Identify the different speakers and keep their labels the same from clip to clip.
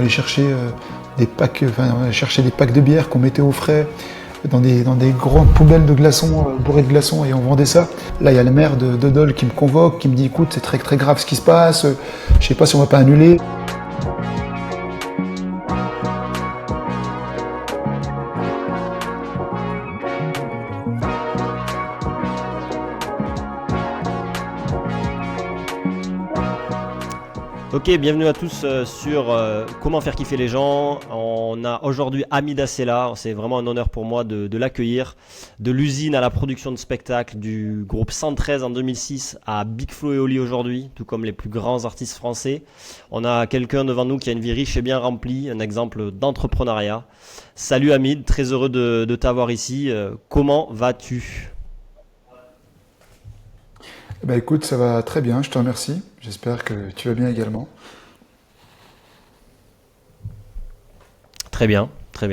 Speaker 1: allait chercher on allait chercher des packs de bière qu'on mettait au frais dans des grandes poubelles de glaçons, bourrées de glaçons, et on vendait ça. Là, il y a le maire de Dole qui me convoque, qui me dit écoute, c'est très très grave ce qui se passe, je sais pas si on va pas annuler.
Speaker 2: Ok, bienvenue à tous sur comment faire kiffer les gens. On a aujourd'hui Hamid Assela, c'est vraiment un honneur pour moi de l'accueillir. De l'usine à la production de spectacles, du groupe 113 en 2006 à Big Flo et Oli aujourd'hui, tout comme les plus grands artistes français. On a quelqu'un devant nous qui a une vie riche et bien remplie, un exemple d'entrepreneuriat. Salut Hamid, très heureux de t'avoir ici. Comment vas-tu ?
Speaker 1: Bah écoute, ça va très bien, je te remercie. J'espère que tu vas bien également.
Speaker 2: Très bien, très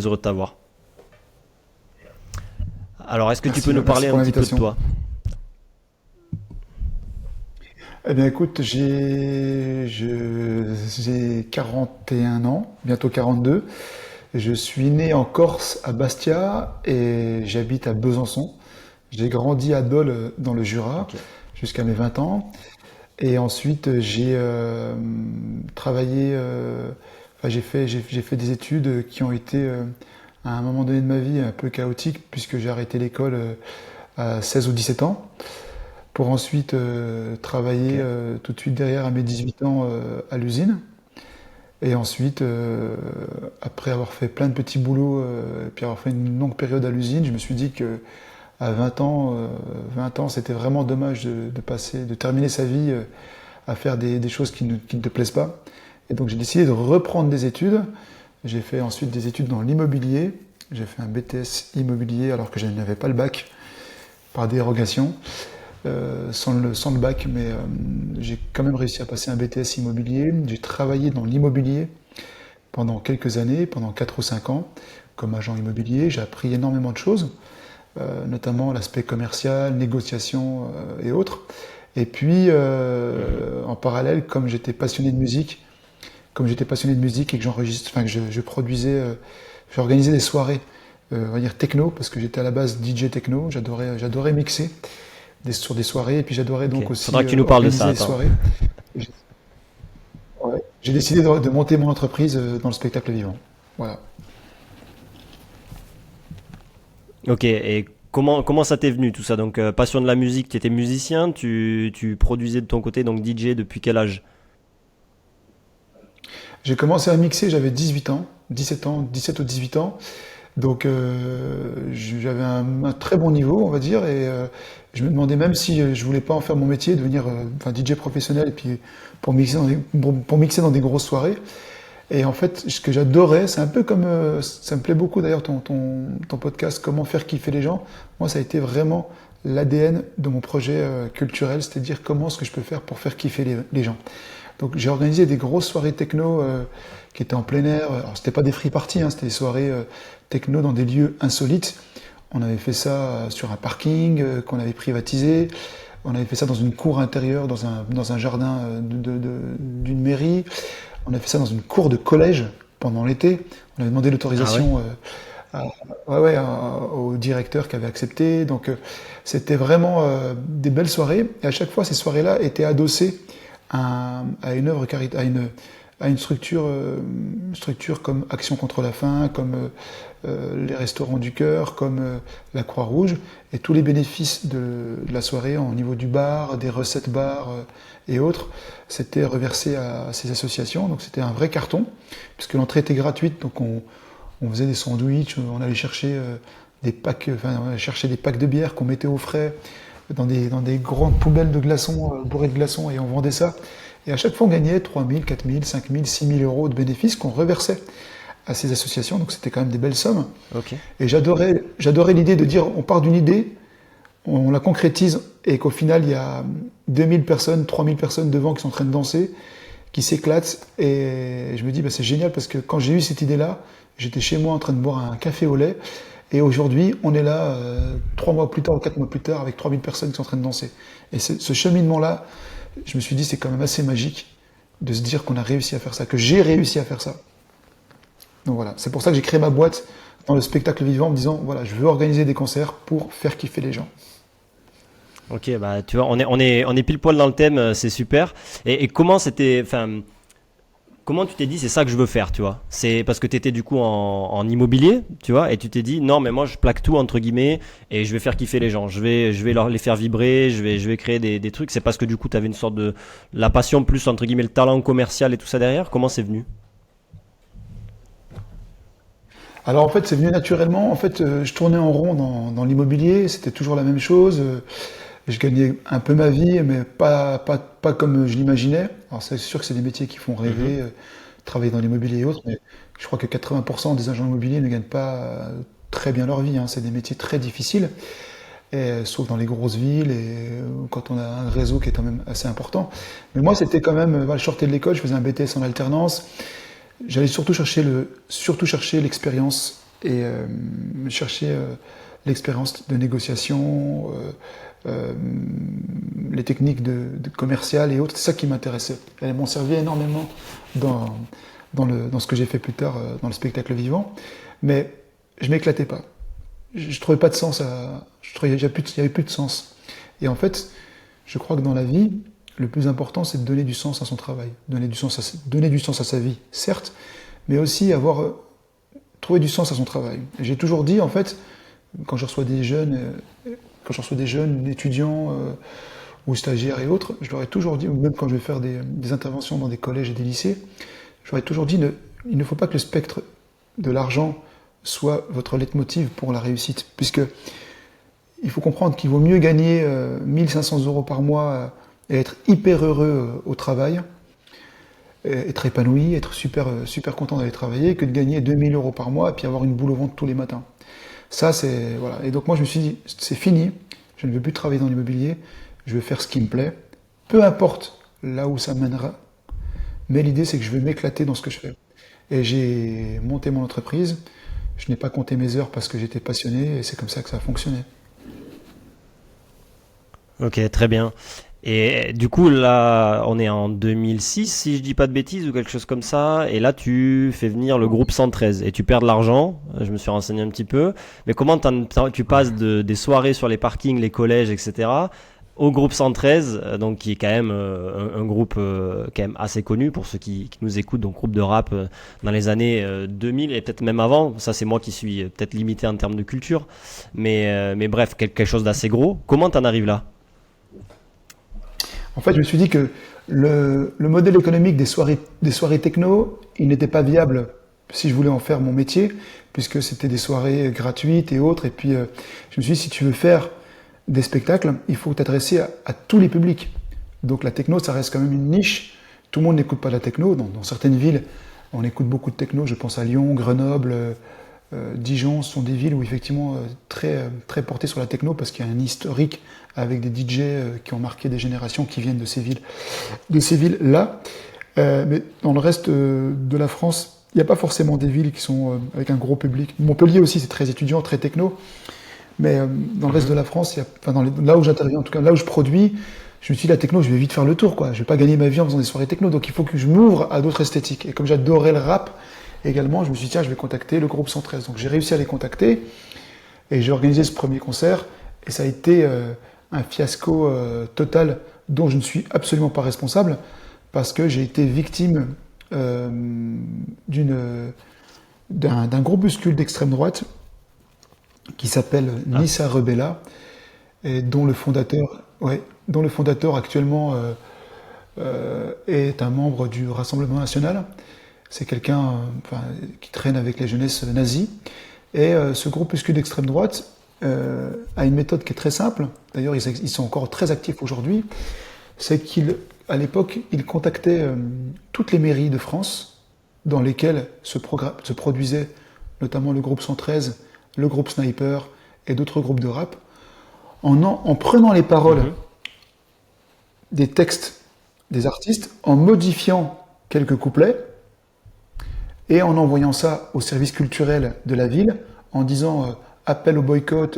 Speaker 2: heureux de t'avoir. Alors, est-ce que tu peux nous
Speaker 1: Merci
Speaker 2: parler
Speaker 1: pour
Speaker 2: un petit peu de
Speaker 1: l'invitation.
Speaker 2: toi ?
Speaker 1: Eh bien écoute, j'ai 41 ans, bientôt 42. Je suis né en Corse, à Bastia, et j'habite à Besançon. J'ai grandi à Dole, dans le Jura,
Speaker 2: Ok.
Speaker 1: jusqu'à mes 20 ans. Et ensuite, j'ai travaillé, enfin, j'ai fait des études qui ont été, à un moment donné de ma vie, un peu chaotiques, puisque j'ai arrêté l'école à 16 ou 17 ans, pour ensuite travailler
Speaker 2: Ok.
Speaker 1: tout de suite derrière à mes 18 ans à l'usine. Et ensuite, après avoir fait plein de petits boulots, et puis avoir fait une longue période à l'usine, je me suis dit que à 20 ans, c'était vraiment dommage de terminer sa vie à faire des choses qui ne te plaisent pas. Et donc j'ai décidé de reprendre des études. J'ai fait ensuite des études dans l'immobilier. J'ai fait un BTS immobilier alors que je n'avais pas le bac, par dérogation, sans le bac, mais j'ai quand même réussi à passer un BTS immobilier. J'ai travaillé dans l'immobilier pendant quelques années, pendant 4 ou 5 ans, comme agent immobilier. J'ai appris énormément de choses, notamment l'aspect commercial, négociation et autres. Et puis,
Speaker 2: Mhm.
Speaker 1: en parallèle, comme j'étais passionné de musique et que je produisais, j'organisais des soirées, on va dire techno, parce que j'étais à la base DJ techno. J'adorais mixer sur des soirées, et puis j'adorais
Speaker 2: Ok.
Speaker 1: donc
Speaker 2: Faudra
Speaker 1: aussi
Speaker 2: que tu nous parles de
Speaker 1: organiser
Speaker 2: ça,
Speaker 1: des
Speaker 2: attends.
Speaker 1: soirées. J'ai ouais. J'ai décidé de monter mon entreprise dans le spectacle vivant. Voilà.
Speaker 2: Ok, et comment ça t'est venu tout ça? Donc, passion de la musique, tu étais musicien, tu produisais de ton côté, donc DJ depuis quel âge?
Speaker 1: J'ai commencé à mixer, j'avais 18 ans, 17 ans, 17 ou 18 ans. Donc j'avais un très bon niveau, on va dire, et je me demandais même si je voulais pas en faire mon métier, devenir enfin, DJ professionnel, et puis pour mixer dans des grosses soirées. Et en fait, ce que j'adorais, c'est un peu comme, ça me plaît beaucoup d'ailleurs ton podcast, comment faire kiffer les gens. Moi, ça a été vraiment l'ADN de mon projet culturel, c'est-à-dire comment est-ce que je peux faire pour faire kiffer les gens. Donc j'ai organisé des grosses soirées techno qui étaient en plein air. Alors c'était pas des free parties, hein, c'était des soirées techno dans des lieux insolites. On avait fait ça sur un parking qu'on avait privatisé. On avait fait ça dans une cour intérieure, dans un jardin d'une mairie. On a fait ça dans une cour de collège pendant l'été. On avait demandé
Speaker 2: Ah ouais?
Speaker 1: l'autorisation ouais, ouais, au directeur qui avait accepté. Donc c'était vraiment des belles soirées. Et à chaque fois, ces soirées-là étaient adossées à une œuvre à une structure comme Action contre la faim, comme les Restaurants du Cœur, comme la Croix-Rouge, et tous les bénéfices de la soirée au niveau du bar, des recettes bar et autres, c'était reversé à ces associations. Donc c'était un vrai carton, puisque l'entrée était gratuite, donc on faisait des sandwichs, on allait chercher on allait chercher des packs de bière qu'on mettait au frais dans des grandes poubelles de glaçons, bourrées de glaçons, et on vendait ça. Et à chaque fois, on gagnait 3 000, 4 000, 5 000, 6 000 euros de bénéfices qu'on reversait à ces associations. Donc c'était quand même des belles sommes.
Speaker 2: Ok.
Speaker 1: Et j'adorais l'idée de dire, on part d'une idée, on la concrétise, et qu'au final, il y a 2000 personnes, 3000 personnes devant qui sont en train de danser, qui s'éclatent. Et je me dis, bah, c'est génial, parce que quand j'ai eu cette idée-là, j'étais chez moi en train de boire un café au lait. Et aujourd'hui, on est là, 3 mois plus tard ou 4 mois plus tard, avec 3000 personnes qui sont en train de danser. Et ce cheminement-là, je me suis dit, c'est quand même assez magique de se dire qu'on a réussi à faire ça, que j'ai réussi à faire ça. Donc voilà, c'est pour ça que j'ai créé ma boîte dans le spectacle vivant en me disant, voilà, je veux organiser des concerts pour faire kiffer les gens.
Speaker 2: Ok, bah tu vois, on est pile poil dans le thème, c'est super. Et comment c'était, enfin, comment tu t'es dit c'est ça que je veux faire, tu vois? C'est parce que tu étais du coup en immobilier, tu vois, et tu t'es dit non mais moi je plaque tout entre guillemets et je vais faire kiffer les gens. Je vais les faire vibrer, je vais créer des trucs. C'est parce que du coup tu avais une sorte de la passion plus entre guillemets le talent commercial et tout ça derrière. Comment c'est venu?
Speaker 1: Alors en fait, c'est venu naturellement. En fait, je tournais en rond dans l'immobilier, c'était toujours la même chose. Je gagnais un peu ma vie, mais pas comme je l'imaginais. Alors c'est sûr que c'est des métiers qui font
Speaker 2: Mhm.
Speaker 1: rêver, travailler dans l'immobilier et autres, mais je crois que 80% des agents immobiliers ne gagnent pas très bien leur vie, hein. C'est des métiers très difficiles, sauf dans les grosses villes et quand on a un réseau qui est quand même assez important. Mais moi, c'était quand même, voilà, je sortais de l'école, je faisais un BTS en alternance. J'allais surtout chercher l'expérience et chercher l'expérience de négociation, euh, les techniques de commerciales et autres. C'est ça qui m'intéressait. Elles m'ont servi énormément dans, dans ce que j'ai fait plus tard dans le spectacle vivant. Mais je m'éclatais pas. Je trouvais pas de sens à. Il y avait plus de sens. Et en fait, je crois que dans la vie, le plus important, c'est de donner du sens à son travail, donner du sens à sa vie, certes, mais aussi avoir trouvé du sens à son travail. Et j'ai toujours dit, en fait, quand je reçois des jeunes, quand je reçois des jeunes étudiants ou stagiaires et autres, je leur ai toujours dit, ou même quand je vais faire des interventions dans des collèges et des lycées, je leur ai toujours dit, il ne faut pas que le spectre de l'argent soit votre leitmotiv pour la réussite, puisque il faut comprendre qu'il vaut mieux gagner 1500 euros par mois et être hyper heureux au travail, être épanoui, être super content d'aller travailler, que de gagner 2000 euros par mois et puis avoir une boule au ventre tous les matins. Ça, c'est. Voilà. Et donc, moi, je me suis dit, c'est fini, je ne veux plus travailler dans l'immobilier, je veux faire ce qui me plaît, peu importe là où ça mènera, mais l'idée, c'est que je veux m'éclater dans ce que je fais. Et j'ai monté mon entreprise, je n'ai pas compté mes heures parce que j'étais passionné et c'est comme ça que ça a fonctionné.
Speaker 2: Ok, très bien. Et du coup, là, on est en 2006, si je dis pas de bêtises, ou quelque chose comme ça. Et là, tu fais venir le groupe 113 et tu perds de l'argent. Je me suis renseigné un petit peu. Mais comment tu passes des soirées sur les parkings, les collèges, etc., au groupe 113, donc qui est quand même un groupe quand même assez connu pour ceux qui nous écoutent, donc groupe de rap dans les années 2000 et peut-être même avant. Ça, c'est moi qui suis peut-être limité en termes de culture. Mais bref, quelque chose d'assez gros. Comment t'en arrives là?
Speaker 1: En fait, je me suis dit que le modèle économique des soirées techno, il n'était pas viable si je voulais en faire mon métier, puisque c'était des soirées gratuites et autres. Et puis, je me suis dit, si tu veux faire des spectacles, il faut t'adresser à tous les publics. Donc la techno, ça reste quand même une niche. Tout le monde n'écoute pas la techno. Dans certaines villes, on écoute beaucoup de techno. Je pense à Lyon, Grenoble, Dijon. Ce sont des villes où effectivement très portées sur la techno parce qu'il y a un historique avec des DJ qui ont marqué des générations qui viennent de ces villes-là. Mais dans le reste de la France, il n'y a pas forcément des villes qui sont avec un gros public. Montpellier aussi, c'est très étudiant, très techno. Mais dans le reste de
Speaker 2: Mhm.
Speaker 1: la France, enfin là où j'interviens, en tout cas là où je produis, je me suis dit la techno, je vais vite faire le tour, quoi. Je vais pas gagner ma vie en faisant des soirées techno, donc il faut que je m'ouvre à d'autres esthétiques. Et comme j'adorais le rap également, je me suis dit tiens, je vais contacter le groupe 113. Donc j'ai réussi à les contacter et j'ai organisé ce premier concert et ça a été un fiasco total dont je ne suis absolument pas responsable parce que j'ai été victime euh, d'une d'un groupuscule d'extrême droite qui s'appelle
Speaker 2: Ah.
Speaker 1: Nissa Rebella et dont le fondateur actuellement est un membre du Rassemblement national. C'est quelqu'un enfin, qui traîne avec les jeunesses nazies. Et ce groupuscule d'extrême droite a une méthode qui est très simple. D'ailleurs, ils sont encore très actifs aujourd'hui. C'est qu'à l'époque, ils contactaient toutes les mairies de France dans lesquelles se produisait notamment le groupe 113, le groupe Sniper et d'autres groupes de rap, en prenant les paroles
Speaker 2: Mhm.
Speaker 1: des textes des artistes, en modifiant quelques couplets et en envoyant ça au service culturel de la ville, en disant appel au boycott,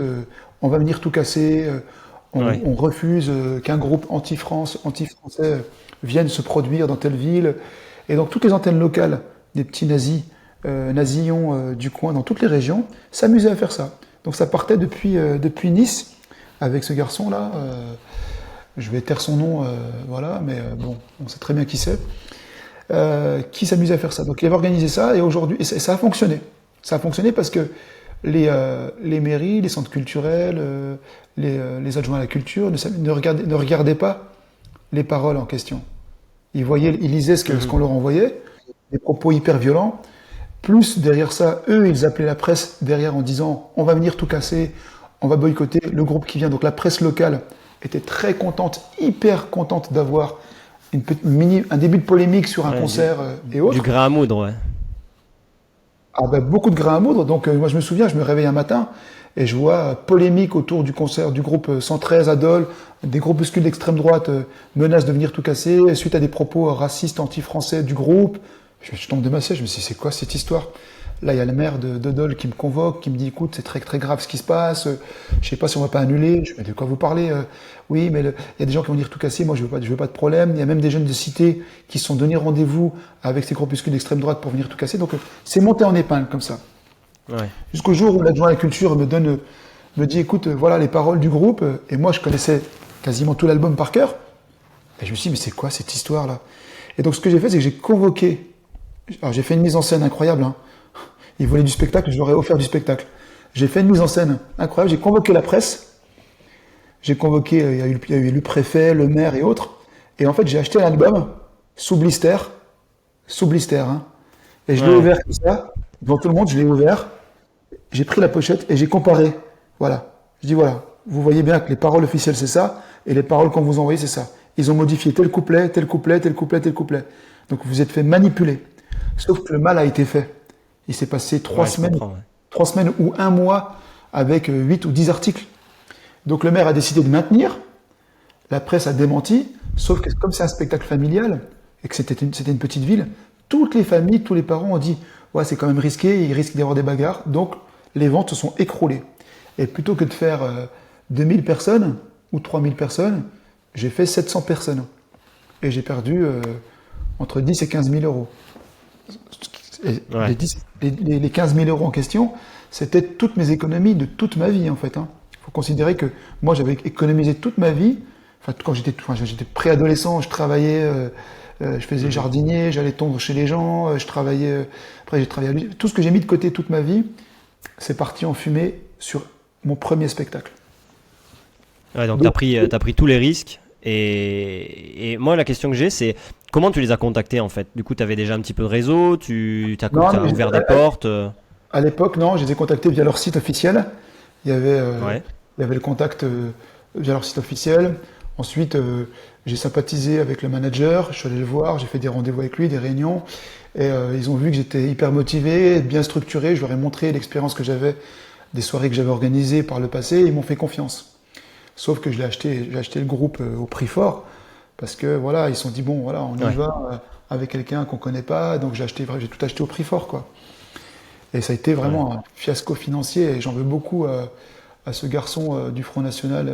Speaker 1: on va venir tout casser,
Speaker 2: Ouais.
Speaker 1: On refuse qu'un groupe anti-France, anti-français vienne se produire dans telle ville. Et donc toutes les antennes locales des petits nazis, nasillons du coin dans toutes les régions, s'amusaient à faire ça. Donc ça partait depuis Nice, avec ce garçon-là. Je vais taire son nom, voilà, mais bon, on sait très bien qui c'est. Qui s'amusait à faire ça. Donc il avait organisé ça, et aujourd'hui, ça a fonctionné. Ça a fonctionné parce que les mairies, les centres culturels, les adjoints à la culture ne regardaient pas les paroles en question. Ils lisaient ce qu'on leur envoyait, des propos hyper violents. Plus derrière ça, eux, ils appelaient la presse derrière en disant on va venir tout casser, on va boycotter le groupe qui vient. Donc la presse locale était très contente, hyper contente d'avoir un début de polémique sur un
Speaker 2: Ouais,
Speaker 1: concert et
Speaker 2: du
Speaker 1: autres.
Speaker 2: grain à moudre, ouais.
Speaker 1: Ah ben, beaucoup de grains à moudre. Donc moi je me souviens, je me réveille un matin et je vois polémique autour du concert du groupe 113 Adol, des groupuscules d'extrême droite menacent de venir tout casser suite à des propos racistes anti-français du groupe. Je tombe de ma siège, je me dis c'est quoi cette histoire? Là il y a le maire de Dole qui me convoque, qui me dit écoute c'est très très grave ce qui se passe, je sais pas si on va pas annuler. Je me dis de quoi vous parlez? Oui mais il y a des gens qui vont venir tout casser, moi je veux pas de problème. Il y a même des jeunes de cité qui se sont donné rendez-vous avec ces groupuscules d'extrême droite pour venir tout casser. Donc c'est monté en épingle comme ça.
Speaker 2: Ouais.
Speaker 1: Jusqu'au jour où l'adjoint à la culture me dit écoute, voilà les paroles du groupe, et moi je connaissais quasiment tout l'album par cœur, et je me suis dit mais c'est quoi cette histoire-là? Et donc ce que j'ai fait, c'est que j'ai convoqué, alors j'ai fait une mise en scène incroyable, hein. Ils voulaient du spectacle, je leur ai offert du spectacle. J'ai fait une mise en scène incroyable, j'ai convoqué la presse, j'ai convoqué, il y a eu le préfet, le maire et autres, et en fait j'ai acheté l'album sous blister, hein. Et je l'ai
Speaker 2: Ouais.
Speaker 1: ouvert comme ça, devant tout le monde, je l'ai ouvert, j'ai pris la pochette et j'ai comparé. Voilà. Je dis voilà, vous voyez bien que les paroles officielles c'est ça, et les paroles qu'on vous envoie c'est ça. Ils ont modifié tel couplet, tel couplet, tel couplet, tel couplet. Donc vous êtes fait manipuler. Sauf que le mal a été fait. Il s'est passé
Speaker 2: Ouais, je comprends. Ouais.
Speaker 1: 3 semaines ou un mois avec 8 ou 10 articles. Donc le maire a décidé de maintenir, la presse a démenti, sauf que comme c'est un spectacle familial, et que c'était une petite ville, toutes les familles, tous les parents ont dit ouais c'est quand même risqué, il risque d'y avoir des bagarres, donc les ventes se sont écroulées. Et plutôt que de faire 2000 personnes ou 3000 personnes, j'ai fait 700 personnes. Et j'ai perdu entre 10 et 15 000 euros. Et
Speaker 2: Ouais.
Speaker 1: les 15 000 euros en question, c'était toutes mes économies de toute ma vie en fait, hein. Il faut considérer que moi j'avais économisé toute ma vie. Enfin, j'étais préadolescent, je travaillais, je faisais
Speaker 2: Mhm.
Speaker 1: jardinier, j'allais tondre chez les gens, je travaillais. Après j'ai travaillé tout ce que j'ai mis de côté toute ma vie, c'est parti en fumée sur mon premier spectacle.
Speaker 2: Ouais, donc
Speaker 1: Donc,
Speaker 2: t'as pris tous les risques. Et moi, la question que j'ai, c'est comment tu les as contactés en fait? Du coup, tu avais déjà un petit peu de réseau,
Speaker 1: non,
Speaker 2: t'as
Speaker 1: mais
Speaker 2: ouvert des portes.
Speaker 1: à l'époque, non, je les ai contactés via leur site officiel. Il y avait,
Speaker 2: Ouais.
Speaker 1: il y avait le contact via leur site officiel. Ensuite, j'ai sympathisé avec le manager, je suis allé le voir, j'ai fait des rendez-vous avec lui, des réunions, et ils ont vu que j'étais hyper motivé, bien structuré. Je leur ai montré l'expérience que j'avais, des soirées que j'avais organisées par le passé, et ils m'ont fait confiance. Sauf que j'ai acheté le groupe au prix fort, parce que voilà, ils se sont dit bon, voilà, on y
Speaker 2: Ouais.
Speaker 1: va avec quelqu'un qu'on connaît pas, donc j'ai tout acheté au prix fort, quoi. Et ça a été
Speaker 2: Ouais.
Speaker 1: vraiment un fiasco financier, et j'en veux beaucoup à ce garçon du Front National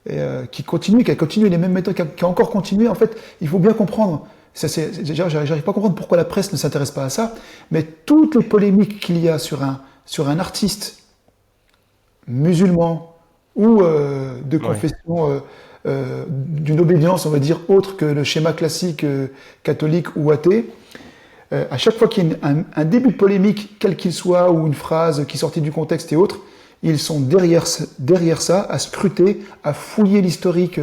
Speaker 1: qui a continué les mêmes méthodes, qui a encore continué. En fait, il faut bien comprendre. J'arrive pas à comprendre pourquoi la presse ne s'intéresse pas à ça, mais toutes les polémiques qu'il y a sur un artiste musulman ou de
Speaker 2: Ouais.
Speaker 1: confession, d'une obédience, on va dire, autre que le schéma classique catholique ou athée, à chaque fois qu'il y a un début de polémique, quel qu'il soit, ou une phrase qui sortit du contexte et autres, ils sont derrière ça, à scruter, à fouiller l'historique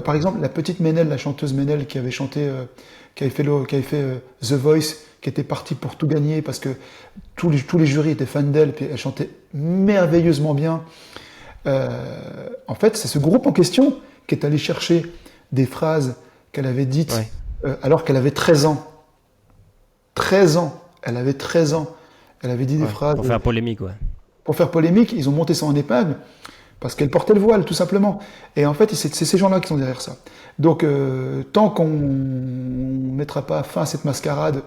Speaker 1: par exemple, la petite Ménel, la chanteuse Ménel qui avait chanté, qui avait fait The Voice, qui était partie pour tout gagner parce que tous les jurys étaient fans d'elle, puis elle chantait merveilleusement bien. En fait, c'est ce groupe en question qui est allé chercher des phrases qu'elle avait dites
Speaker 2: Ouais.
Speaker 1: alors qu'elle avait 13 ans. 13 ans. Elle avait 13 ans. Elle avait dit des
Speaker 2: Ouais.
Speaker 1: phrases.
Speaker 2: Pour faire polémique, ouais.
Speaker 1: Pour faire polémique, ils ont monté ça en épingle parce qu'elle portait le voile, tout simplement. Et en fait, c'est ces gens-là qui sont derrière ça. Donc, tant qu'on ne mettra pas fin à cette mascarade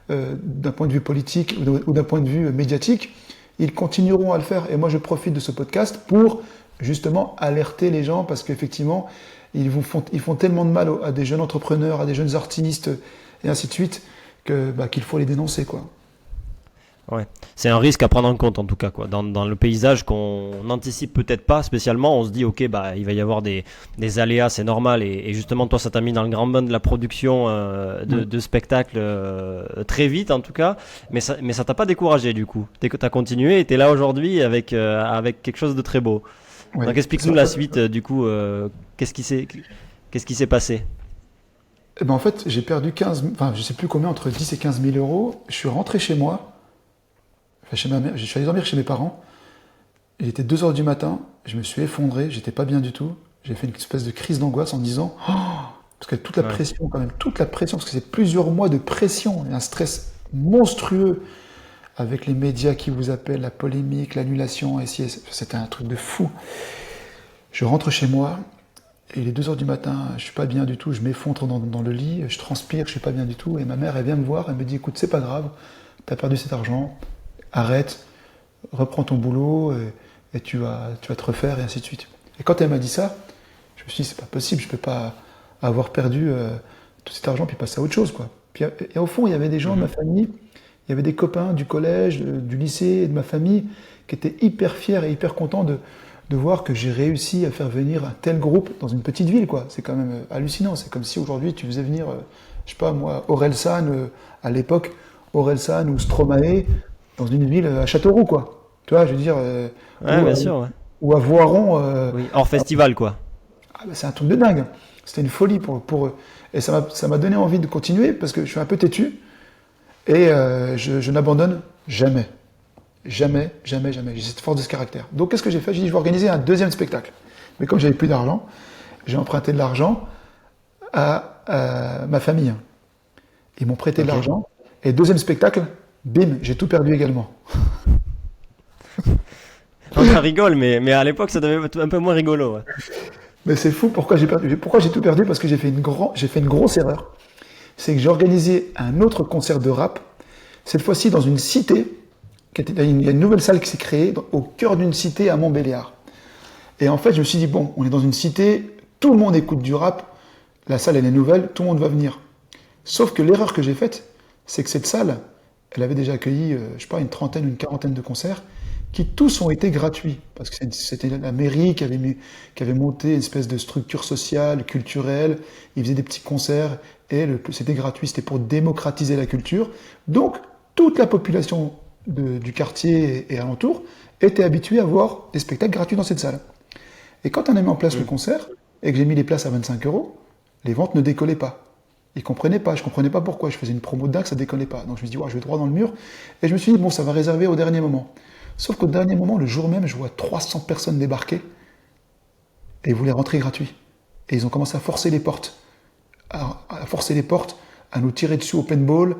Speaker 1: d'un point de vue politique ou d'un point de vue médiatique, ils continueront à le faire. Et moi, je profite de ce podcast pour justement alerter les gens parce qu'effectivement, ils font tellement de mal à des jeunes entrepreneurs, à des jeunes artistes, et ainsi de suite, qu'il faut les dénoncer, quoi.
Speaker 2: Ouais. C'est un risque à prendre en compte en tout cas quoi. Dans le paysage qu'on n'anticipe peut-être pas spécialement, on se dit ok bah il va y avoir des aléas, c'est normal et justement toi ça t'a mis dans le grand bain de la production
Speaker 1: Mm.
Speaker 2: de spectacles très vite en tout cas, mais ça t'a pas découragé du coup. T'as continué et t'es là aujourd'hui avec quelque chose de très beau.
Speaker 1: Ouais.
Speaker 2: Donc explique-nous la suite du coup, qu'est-ce qui s'est qu'est-ce qui s'est passé?
Speaker 1: Eh ben, en fait, j'ai perdu 15, enfin, je sais plus combien, entre 10 et 15 000 euros. Je suis rentré chez moi, enfin, chez ma mère, je suis allé dormir chez mes parents. Il était 2 heures du matin, je me suis effondré, j'étais pas bien du tout. J'ai fait une espèce de crise d'angoisse en me disant, oh, parce que toute la
Speaker 2: Ouais.
Speaker 1: pression, quand même, toute la pression, parce que c'est plusieurs mois de pression et un stress monstrueux avec les médias qui vous appellent, la polémique, l'annulation, et si, c'était un truc de fou. Je rentre chez moi, et il est 2 heures du matin, je suis pas bien du tout, je m'effondre dans le lit, je transpire, je suis pas bien du tout, et ma mère, elle vient me voir, elle me dit, écoute, c'est pas grave, t'as perdu cet argent, arrête, reprends ton boulot, et tu vas te refaire, et ainsi de suite. Et quand elle m'a dit ça, je me suis dit, c'est pas possible, je peux pas avoir perdu tout cet argent, puis passer à autre chose, quoi. Puis, et au fond, il y avait des gens de ma
Speaker 2: Mhm.
Speaker 1: famille, il y avait des copains du collège, du lycée, et de ma famille, qui étaient hyper fiers et hyper contents de voir que j'ai réussi à faire venir un tel groupe dans une petite ville, quoi. C'est quand même hallucinant. C'est comme si aujourd'hui tu faisais venir, je sais pas moi, Orelsan, à l'époque, Orelsan ou Stromae dans une ville à Châteauroux, quoi. Tu vois, je veux dire,
Speaker 2: Ouais,
Speaker 1: ou,
Speaker 2: bien
Speaker 1: à,
Speaker 2: sûr, ouais.
Speaker 1: ou à Voiron,
Speaker 2: Oui, hors festival quoi.
Speaker 1: c'est un truc de dingue. C'était une folie pour eux. Et ça m'a donné envie de continuer parce que je suis un peu têtu et je n'abandonne jamais. Jamais, jamais, jamais. J'ai cette force de ce caractère. Donc, qu'est-ce que j'ai fait? J'ai dit, je vais organiser un deuxième spectacle. Mais comme j'avais plus d'argent, j'ai emprunté de l'argent à ma famille. Ils m'ont prêté de
Speaker 2: Ok.
Speaker 1: l'argent. Et deuxième spectacle, bim, j'ai tout perdu également.
Speaker 2: On en rigole, mais à l'époque ça devait être un peu moins rigolo. Ouais.
Speaker 1: Mais c'est fou, pourquoi j'ai perdu? Pourquoi j'ai tout perdu? Parce que j'ai fait une grosse erreur. C'est que j'ai organisé un autre concert de rap, cette fois-ci dans une cité, il y a une nouvelle salle qui s'est créée au cœur d'une cité à Montbéliard. Et en fait, je me suis dit, bon, on est dans une cité, tout le monde écoute du rap, la salle elle est nouvelle, tout le monde va venir. Sauf que l'erreur que j'ai faite, c'est que cette salle, elle avait déjà accueilli, je sais pas, une trentaine, une quarantaine de concerts, qui tous ont été gratuits. Parce que c'était la mairie qui avait monté une espèce de structure sociale, culturelle, ils faisaient des petits concerts, et c'était gratuit, c'était pour démocratiser la culture. Donc, toute la population du quartier et alentour était habituée à voir des spectacles gratuits dans cette salle. Et quand on a mis en place le
Speaker 2: Mm.
Speaker 1: concert, et que j'ai mis les places à 25 euros, les ventes ne décollaient pas. Ils comprenaient pas, je comprenais pas pourquoi. Je faisais une promo de dingue, ça décollait pas. Donc je me suis dit, ouais, je vais droit dans le mur. Et je me suis dit, bon, ça va réserver au dernier moment. Sauf qu'au dernier moment, le jour même, je vois 300 personnes débarquer et ils voulaient rentrer gratuit. Et ils ont commencé à forcer les portes, à forcer les portes, à nous tirer dessus au paintball,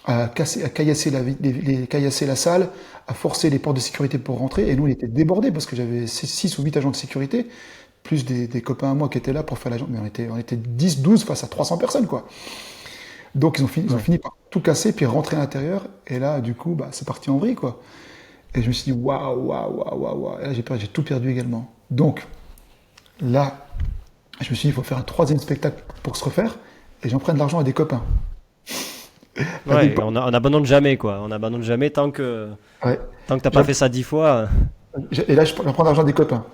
Speaker 1: à caillasser caillasser la salle, à forcer les portes de sécurité pour rentrer. Et nous, on était débordés parce que j'avais 6 ou 8 agents de sécurité, plus des copains à moi qui étaient là pour faire l'agent. Mais on était 10, 12 face à 300 personnes, quoi. Donc ils ont
Speaker 2: Ouais.
Speaker 1: fini par tout casser, puis rentrer à l'intérieur. Et là, du coup, bah, c'est parti en vrille, quoi. Et je me suis dit, waouh, waouh, waouh, waouh, waouh. Et là, j'ai tout perdu également. Donc, là, je me suis dit, il faut faire un troisième spectacle pour se refaire. Et j'emprunte de l'argent à des copains. À des
Speaker 2: Ouais,
Speaker 1: potes.
Speaker 2: on abandonne jamais quoi. On abandonne jamais
Speaker 1: Ouais.
Speaker 2: tant que t'as pas
Speaker 1: J'em-
Speaker 2: fait ça 10 fois.
Speaker 1: Et là, j'emprunte de l'argent à des copains.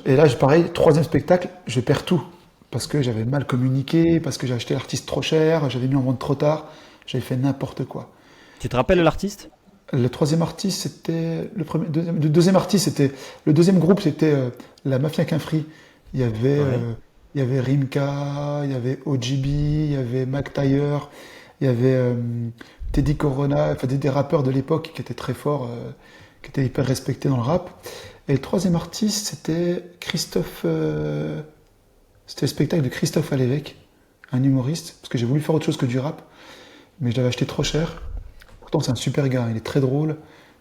Speaker 1: Et là, pareil, troisième spectacle, je perds tout. Parce que j'avais mal communiqué, parce que j'ai acheté l'artiste trop cher, j'avais mis en vente trop tard, j'avais fait n'importe quoi.
Speaker 2: Tu te rappelles l'artiste?
Speaker 1: Le troisième artiste, c'était le deuxième artiste, c'était le deuxième groupe, c'était la Mafia Quinfri. Il y avait,
Speaker 2: Ouais.
Speaker 1: Rimka, il y avait OGB, il y avait Mac Taylor, il y avait Teddy Corona, enfin des rappeurs de l'époque qui étaient très forts, qui étaient hyper respectés dans le rap. Et le troisième artiste, c'était Christophe, c'était le spectacle de Christophe Alévèque, un humoriste, parce que j'ai voulu faire autre chose que du rap, mais je l'avais acheté trop cher. Pourtant, c'est un super gars, il est très drôle,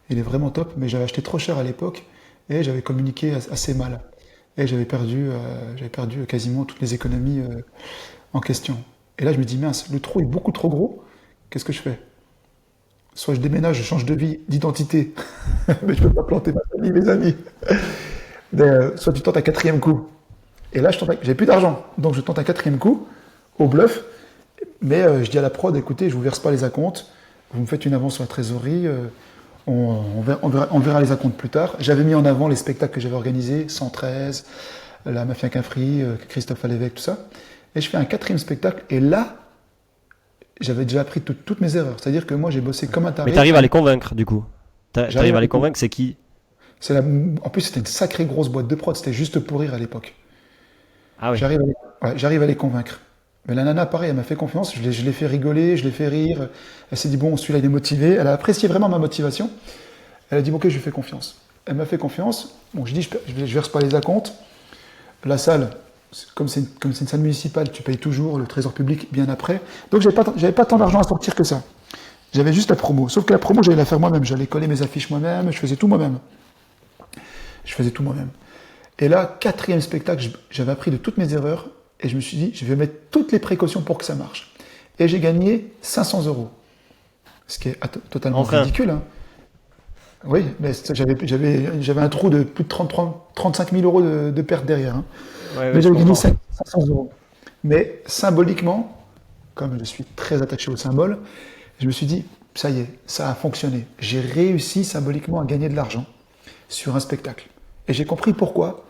Speaker 1: il est vraiment top, mais j'avais acheté trop cher à l'époque et j'avais communiqué assez mal. Et j'avais perdu quasiment toutes les économies en question. Et là, je me dis, mince, le trou est beaucoup trop gros, qu'est-ce que je fais? Soit je déménage, je change de vie, d'identité, mais je peux pas planter ma famille, mes amis. Soit tu tentes un quatrième coup. Et là, j'avais plus d'argent. Donc, je tente un quatrième coup au bluff. Mais je dis à la prod, écoutez, je vous verse pas les acomptes. Vous me faites une avance sur la trésorerie. On verra les acomptes plus tard. J'avais mis en avant les spectacles que j'avais organisés, 113, la Mafia Quinfri, Christophe Alévèque, tout ça. Et je fais un quatrième spectacle. Et là, j'avais déjà appris toutes mes erreurs. C'est-à-dire que moi, j'ai bossé comme un taré.
Speaker 2: Mais t'arrives à les convaitre du coup. T'arrives
Speaker 1: J'arrive
Speaker 2: à
Speaker 1: à
Speaker 2: les
Speaker 1: les
Speaker 2: convaincre, c'est qui?
Speaker 1: En plus, c'était une sacrée grosse boîte de prod. C'était juste pour rire à l'époque.
Speaker 2: Ah oui.
Speaker 1: J'arrive à les convaincre. Mais la nana, pareil, elle m'a fait confiance. Je l'ai fait rigoler, je l'ai fait rire. Elle s'est dit, bon, celui-là, il est motivé. Elle a apprécié vraiment ma motivation. Elle a dit, ok, je lui fais confiance. Elle m'a fait confiance. Bon, je dis, je verse pas les acomptes. La salle, comme c'est une salle municipale, tu payes toujours le trésor public bien après. Donc, j'avais pas tant d'argent à sortir que ça. J'avais juste la promo. Sauf que la promo, j'allais la faire moi-même. J'allais coller mes affiches moi-même. Je faisais tout moi-même. Et là, quatrième spectacle, j'avais appris de toutes mes erreurs. Et je me suis dit, je vais mettre toutes les précautions pour que ça marche. Et j'ai gagné 500 euros. Ce qui est totalement ridicule. Hein. Oui, mais j'avais un trou de plus de 35 000 euros de perte derrière. Hein.
Speaker 2: Ouais,
Speaker 1: Mais
Speaker 2: je
Speaker 1: j'avais gagné
Speaker 2: comprends.
Speaker 1: 500 euros. Mais symboliquement, comme je suis très attaché au symbole, je me suis dit, ça y est, ça a fonctionné. J'ai réussi symboliquement à gagner de l'argent sur un spectacle. Et j'ai compris pourquoi.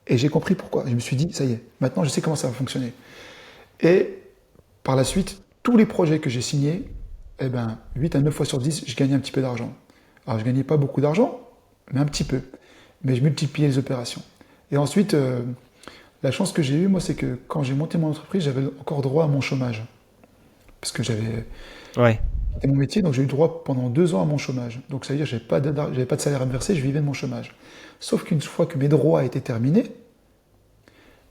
Speaker 1: Je me suis dit, ça y est, maintenant je sais comment ça va fonctionner. Et par la suite, tous les projets que j'ai signés, eh ben, 8 à 9 fois sur 10, je gagnais un petit peu d'argent. Alors je gagnais pas beaucoup d'argent, mais un petit peu. Mais je multipliais les opérations. Et ensuite, la chance que j'ai eue, moi, c'est que quand j'ai monté mon entreprise, j'avais encore droit à mon chômage. Parce que
Speaker 2: Ouais.
Speaker 1: c'était mon métier, donc j'ai eu droit pendant 2 ans à mon chômage. Donc ça veut dire que j'avais pas de salaire à me verser, je vivais de mon chômage. Sauf qu'une fois que mes droits étaient terminés,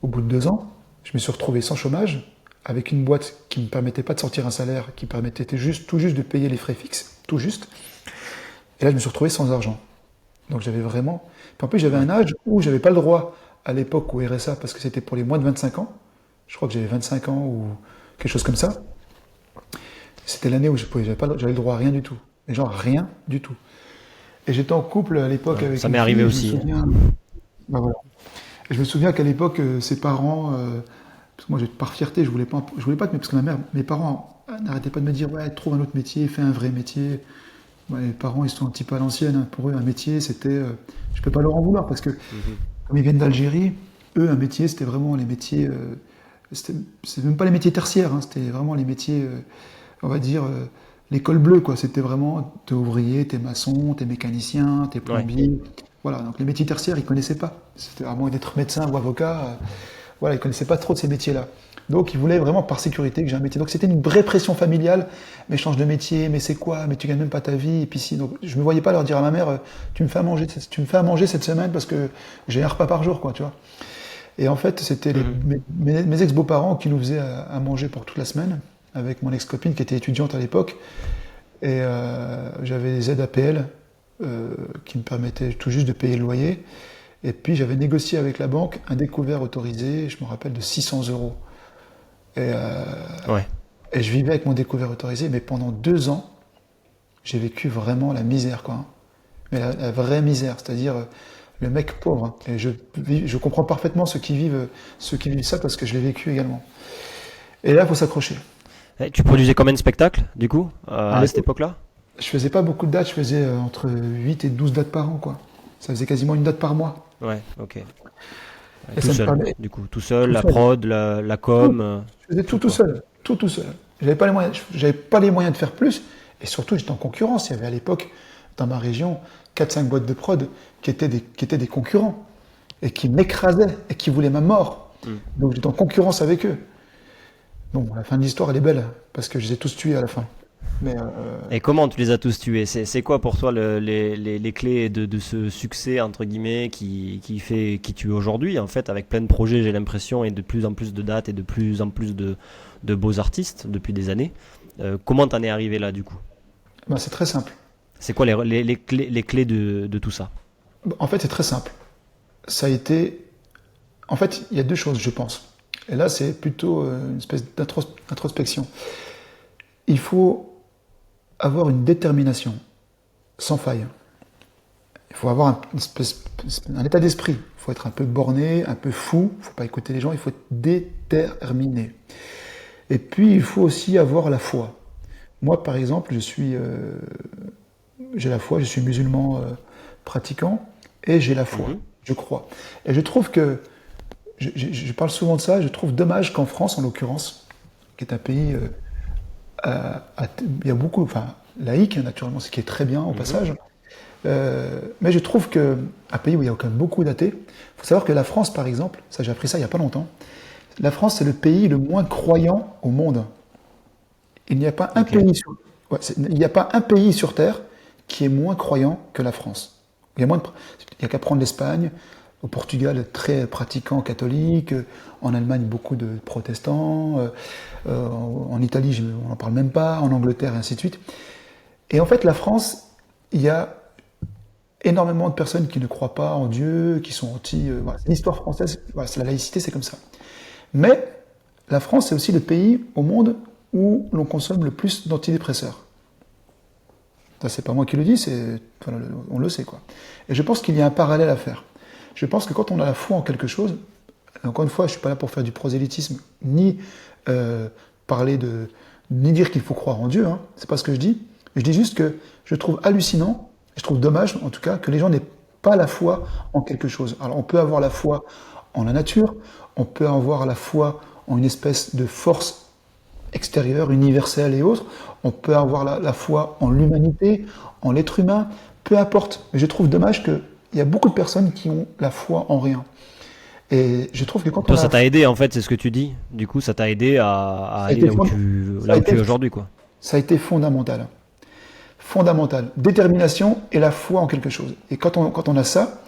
Speaker 1: au bout de 2 ans, je me suis retrouvé sans chômage, avec une boîte qui ne me permettait pas de sortir un salaire, qui permettait tout juste de payer les frais fixes, tout juste. Et là, je me suis retrouvé sans argent. Donc j'avais vraiment... Puis en plus, j'avais un âge où j'avais pas le droit à l'époque au RSA, parce que c'était pour les moins de 25 ans. Je crois que j'avais 25 ans ou quelque chose comme ça. C'était l'année où j'avais le droit à rien du tout. Mais genre rien du tout. Et j'étais en couple à l'époque avec
Speaker 2: Ça
Speaker 1: une
Speaker 2: m'est
Speaker 1: fille,
Speaker 2: arrivé
Speaker 1: et
Speaker 2: aussi.
Speaker 1: ben voilà. Et je me souviens qu'à l'époque, ses parents, parce que moi, par fierté, je voulais pas, parce que mes parents n'arrêtaient pas de me dire, ouais, trouve un autre métier, fais un vrai métier. Ouais, mes parents, ils sont un petit peu à l'ancienne. Hein. Pour eux, un métier, c'était, je peux pas leur en vouloir parce que
Speaker 2: Mhm.
Speaker 1: comme ils viennent d'Algérie, eux, un métier, c'était vraiment les métiers, c'est même pas les métiers tertiaires, hein, c'était vraiment les métiers, on va dire, l'école bleue, quoi. C'était vraiment, t'es ouvrier, t'es maçon, t'es mécanicien, t'es
Speaker 2: Ouais.
Speaker 1: plombier. Voilà, donc les métiers tertiaires, ils connaissaient pas. C'était à moins d'être médecin ou avocat, voilà, ils connaissaient pas trop de ces métiers-là. Donc ils voulaient vraiment par sécurité que j'ai un métier. Donc c'était une vraie pression familiale. Mais change de métier, mais c'est quoi? Mais tu gagnes même pas ta vie. Et puis si, donc je me voyais pas leur dire à ma mère, tu me fais à manger cette semaine parce que j'ai un repas par jour, quoi, tu vois. Et en fait, c'était
Speaker 2: Mhm.
Speaker 1: mes ex-beaux-parents qui nous faisaient à manger pour toute la semaine avec mon ex-copine qui était étudiante à l'époque. Et j'avais des aides APL qui me permettaient tout juste de payer le loyer. Et puis j'avais négocié avec la banque un découvert autorisé, je me rappelle, de 600 euros. Et,
Speaker 2: Ouais.
Speaker 1: et je vivais avec mon découvert autorisé, mais pendant 2 ans, j'ai vécu vraiment la misère, quoi. Hein. Mais la vraie misère, c'est-à-dire le mec pauvre. Hein. Et je comprends parfaitement ceux qui vivent ça parce que je l'ai vécu également. Et là, il faut s'accrocher.
Speaker 2: Eh, tu produisais combien de spectacles, du coup,
Speaker 1: À
Speaker 2: à cette
Speaker 1: l'époque,
Speaker 2: époque-là?
Speaker 1: je faisais pas beaucoup de dates, je faisais entre 8 et 12 dates par an, quoi. Ça faisait quasiment une date par mois.
Speaker 2: Ouais, ok.
Speaker 1: Et
Speaker 2: Tout
Speaker 1: ça me
Speaker 2: seul,
Speaker 1: permet
Speaker 2: du coup. Tout seul,
Speaker 1: tout
Speaker 2: la
Speaker 1: seul.
Speaker 2: prod, la
Speaker 1: Tout.
Speaker 2: com,
Speaker 1: Je faisais
Speaker 2: tout
Speaker 1: tout
Speaker 2: quoi.
Speaker 1: seul, tout seul. J'avais pas les moyens de faire plus, et surtout j'étais en concurrence. Il y avait à l'époque, dans ma région, 4-5 boîtes de prod qui étaient des concurrents, et qui m'écrasaient, et qui voulaient ma mort.
Speaker 2: Hmm.
Speaker 1: Donc j'étais en concurrence avec eux. Bon, la fin de l'histoire, elle est belle, parce que je les ai tous tués à la fin. Mais
Speaker 2: Et comment tu les as tous tués? C'est quoi pour toi les clés de ce succès, entre guillemets, qui tu es aujourd'hui, en fait, avec plein de projets, j'ai l'impression, et de plus en plus de dates et de plus en plus de beaux artistes depuis des années. Comment t'en es arrivé là, du coup?
Speaker 1: ben, c'est très simple.
Speaker 2: C'est quoi les clés de tout ça?
Speaker 1: En fait, c'est très simple. Ça a été... En fait, il y a deux choses, je pense. Et là, c'est plutôt une espèce d'introspection. Il faut avoir une détermination sans faille. Il faut avoir un état d'esprit. Il faut être un peu borné, un peu fou. Il ne faut pas écouter les gens. Il faut être déterminé. Et puis, il faut aussi avoir la foi. Moi, par exemple, j'ai la foi. Je suis musulman pratiquant et j'ai la foi.
Speaker 2: Mhm.
Speaker 1: Je crois. Et je trouve que, je parle souvent de ça, je trouve dommage qu'en France, en l'occurrence, qui est un pays, il y a beaucoup, enfin, laïque, naturellement, ce qui est très bien au
Speaker 2: Mhm.
Speaker 1: passage. Mais je trouve qu'un pays où il y a quand même beaucoup d'athées, il faut savoir que la France, par exemple, ça j'ai appris ça il n'y a pas longtemps, la France c'est le pays le moins croyant au monde. Il n'y a pas un
Speaker 2: Ok.
Speaker 1: pays sur, ouais, il n'y a pas un pays sur Terre qui est moins croyant que la France. Il y a moins de, il y a qu'à prendre l'Espagne, au Portugal très pratiquant catholique, en Allemagne beaucoup de protestants, en Italie on n'en parle même pas, en Angleterre et ainsi de suite. Et en fait la France, il y a énormément de personnes qui ne croient pas en Dieu, qui sont anti. Voilà. L'histoire française, voilà, c'est la laïcité, c'est comme ça. Mais la France, c'est aussi le pays au monde où l'on consomme le plus d'antidépresseurs. Ça, c'est pas moi qui le dis, voilà, on le sait quoi. Et je pense qu'il y a un parallèle à faire. Je pense que quand on a la foi en quelque chose, encore une fois, je suis pas là pour faire du prosélytisme, ni parler de, ni dire qu'il faut croire en Dieu. Hein, c'est pas ce que je dis. Je dis juste que je trouve hallucinant, je trouve dommage en tout cas que les gens n'aient pas la foi en quelque chose. Alors on peut avoir la foi en la nature, on peut avoir la foi en une espèce de force extérieure, universelle et autres, on peut avoir la foi en l'humanité, en l'être humain, peu importe. Mais je trouve dommage qu'il y a beaucoup de personnes qui ont la foi en rien. Et je trouve que quand on
Speaker 2: Toi,
Speaker 1: a
Speaker 2: ça
Speaker 1: la foi,
Speaker 2: t'a aidé en fait, c'est ce que tu dis. Du coup, ça t'a aidé à
Speaker 1: ça a
Speaker 2: aller
Speaker 1: été, fond- ça a
Speaker 2: là où tu
Speaker 1: été,
Speaker 2: es aujourd'hui, quoi.
Speaker 1: ça a été fondamental. Fondamental. Détermination et la foi en quelque chose. Et quand on a ça,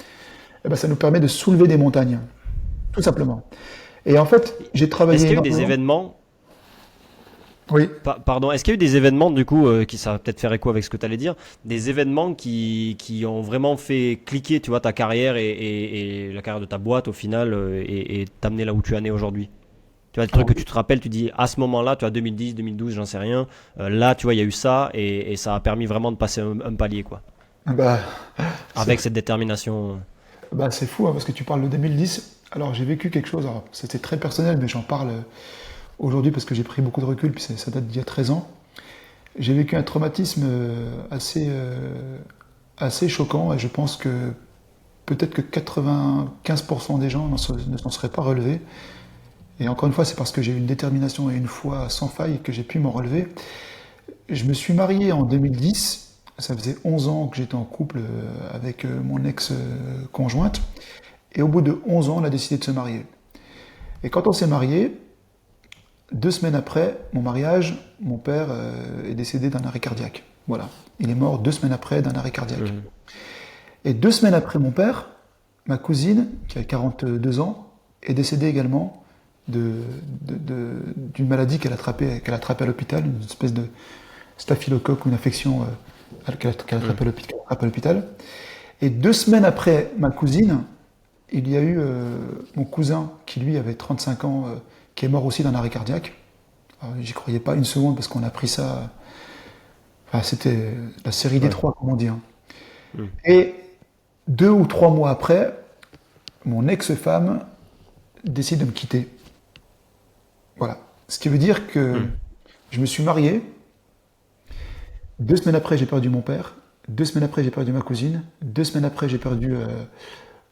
Speaker 1: eh ben, ça nous permet de soulever des montagnes, tout simplement. Et en fait, j'ai
Speaker 2: Est-ce
Speaker 1: travaillé
Speaker 2: qu'il y a eu des
Speaker 1: énormément.
Speaker 2: événements
Speaker 1: Oui.
Speaker 2: Pardon, est-ce qu'il y a eu des événements, du coup, qui ça va peut-être faire écho avec ce que tu allais dire, des événements qui ont vraiment fait cliquer, tu vois, ta carrière et la carrière de ta boîte au final et t'amener là où tu en es aujourd'hui? Tu vois, des trucs
Speaker 1: Alors,
Speaker 2: que tu te rappelles, tu dis à ce moment-là, tu vois, 2010, 2012, j'en sais rien, là, tu vois, il y a eu ça et ça a permis vraiment de passer un palier, quoi.
Speaker 1: bah, c'est
Speaker 2: Avec cette détermination.
Speaker 1: c'est fou hein, parce que tu parles de 2010. Alors j'ai vécu quelque chose, alors, c'était très personnel, mais j'en parle aujourd'hui parce que j'ai pris beaucoup de recul, puis ça date d'il y a 13 ans. J'ai vécu un traumatisme assez choquant et je pense que peut-être que 95% des gens ne s'en seraient pas relevés. Et encore une fois, c'est parce que j'ai eu une détermination et une foi sans faille que j'ai pu m'en relever. Je me suis marié en 2010. Ça faisait 11 ans que j'étais en couple avec mon ex-conjointe. Et au bout de 11 ans, on a décidé de se marier. Et quand on s'est marié, 2 semaines après mon mariage, mon père est décédé d'un arrêt cardiaque. Voilà. Il est mort 2 semaines après d'un arrêt cardiaque.
Speaker 2: Mhm.
Speaker 1: Et 2 semaines après mon père, ma cousine, qui a 42 ans, est décédée également d'une maladie qu'elle a attrapée à l'hôpital, une espèce de staphylocoque ou une infection qu'elle a
Speaker 2: Mhm.
Speaker 1: attrapée à l'hôpital. Et 2 semaines après ma cousine, il y a eu mon cousin qui lui avait 35 ans, qui est mort aussi d'un arrêt cardiaque. Alors, j'y croyais pas une seconde parce qu'on a pris ça. Enfin, c'était la série des
Speaker 2: Ouais.
Speaker 1: trois, comme on dit. Hein.
Speaker 2: Mhm.
Speaker 1: Et 2 ou 3 mois après, mon ex-femme décide de me quitter. Voilà. Ce qui veut dire que
Speaker 2: Mhm.
Speaker 1: je me suis marié. 2 semaines après, j'ai perdu mon père. 2 semaines après, j'ai perdu ma cousine. 2 semaines après, j'ai perdu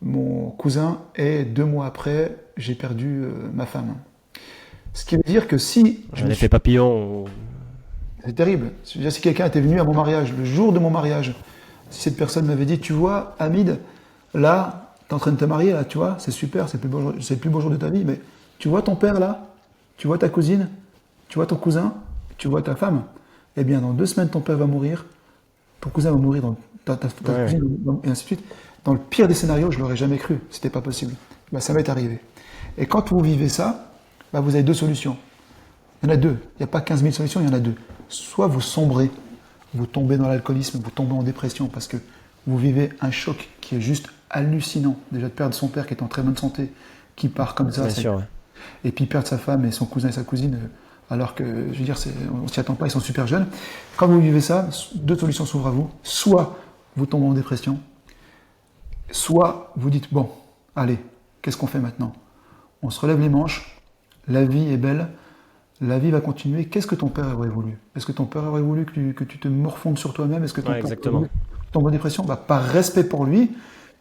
Speaker 1: mon cousin. Et 2 mois après, j'ai perdu ma femme. Ce qui veut dire que si je
Speaker 2: Un
Speaker 1: me
Speaker 2: effet
Speaker 1: suis...
Speaker 2: papillon.
Speaker 1: C'est terrible. C'est-à-dire, si quelqu'un était venu à mon mariage, le jour de mon mariage, si cette personne m'avait dit, tu vois, Hamid, là, t'es en train de te marier, là, tu vois, c'est super, c'est le plus beau jour de ta vie, mais tu vois ton père, là, tu vois ta cousine, tu vois ton cousin, tu vois ta femme, eh bien, dans 2 semaines, ton père va mourir, ton cousin va mourir, ta
Speaker 2: Ouais.
Speaker 1: cousine, et ainsi de suite. Dans le pire des scénarios, je l'aurais jamais cru, c'était pas possible. Bah, ça m'est arrivé. Et quand vous vivez ça, bah, vous avez deux solutions. Il y en a deux. Il n'y a pas 15 000 solutions, il y en a deux. Soit vous sombrez, vous tombez dans l'alcoolisme, vous tombez en dépression parce que vous vivez un choc qui est juste hallucinant. Déjà de perdre son père qui est en très bonne santé, qui part comme ça,
Speaker 2: Bien sûr, ouais.
Speaker 1: et puis perdre sa femme et son cousin et sa cousine, alors que, je veux dire, on s'y attend pas, ils sont super jeunes. Quand vous vivez ça, deux solutions s'ouvrent à vous. Soit vous tombez en dépression, Soit vous dites, bon, allez, qu'est-ce qu'on fait maintenant? On se relève les manches, la vie est belle, la vie va continuer. Qu'est-ce que ton père aurait voulu? Est-ce que ton père aurait voulu que tu te morfondes sur toi-même? Est-ce que ton
Speaker 2: Ouais,
Speaker 1: père aurait voulu
Speaker 2: exactement.
Speaker 1: que tu tombes en dépression? Bah, par respect pour lui,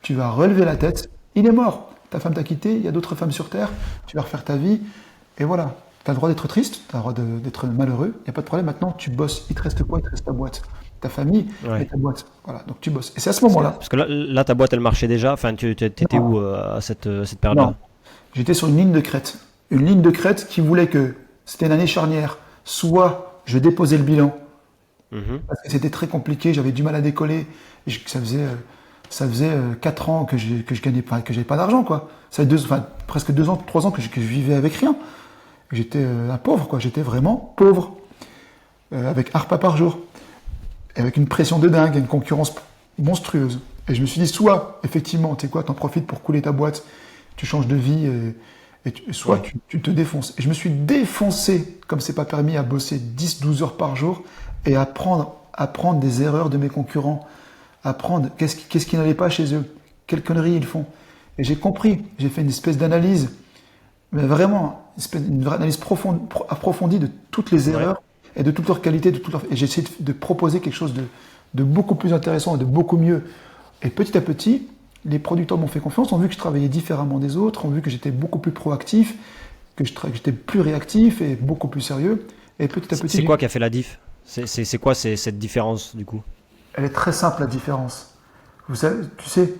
Speaker 1: tu vas relever la tête. Il est mort. Ta femme t'a quitté, il y a d'autres femmes sur Terre, tu vas refaire ta vie. Et voilà. Tu as le droit d'être triste, tu as le droit d'être malheureux, il n'y a pas de problème. Maintenant, tu bosses. Il te reste quoi? Il te reste ta boîte. Ta famille et
Speaker 2: Ouais.
Speaker 1: ta boîte. Voilà. Donc tu bosses. Et c'est à ce moment-là.
Speaker 2: Parce que là, ta boîte, elle marchait déjà. Enfin, tu étais
Speaker 1: Non,
Speaker 2: où à cette
Speaker 1: non.
Speaker 2: période-là?
Speaker 1: J'étais sur une ligne de crête. Une ligne de crête qui voulait que c'était une année charnière. Soit je déposais le bilan,
Speaker 2: Mhm.
Speaker 1: parce que c'était très compliqué, j'avais du mal à décoller. Ça faisait 4 ans que je gagnais pas, que j'avais pas d'argent, quoi. Ça fait enfin, presque 2 ans, 3 ans que je vivais avec rien. J'étais un pauvre, quoi. J'étais vraiment pauvre, avec un repas par jour, et avec une pression de dingue, et une concurrence monstrueuse. Et je me suis dit, soit, effectivement, tu sais quoi, t'en profites pour couler ta boîte, tu changes de vie, soit
Speaker 2: Ouais.
Speaker 1: tu te défonces. Et je me suis défoncé, comme c'est pas permis, à bosser 10, 12 heures par jour, et à prendre des erreurs de mes concurrents, apprendre qu'est-ce qui n'allait pas chez eux, quelles conneries ils font. Et j'ai compris, j'ai fait une espèce d'analyse, mais vraiment, une vraie analyse profonde, approfondie de toutes les
Speaker 2: Ouais.
Speaker 1: erreurs et de toutes leurs qualités, et j'ai essayé de proposer quelque chose de beaucoup plus intéressant et de beaucoup mieux. Et petit à petit, les producteurs m'ont fait confiance, ont vu que je travaillais différemment des autres, ont vu que j'étais beaucoup plus proactif, que j'étais plus réactif et beaucoup plus sérieux. Et petit à petit,
Speaker 2: C'est quoi qui a fait la diff? C'est quoi cette différence du coup?
Speaker 1: elle est très simple la différence. Vous savez, tu sais,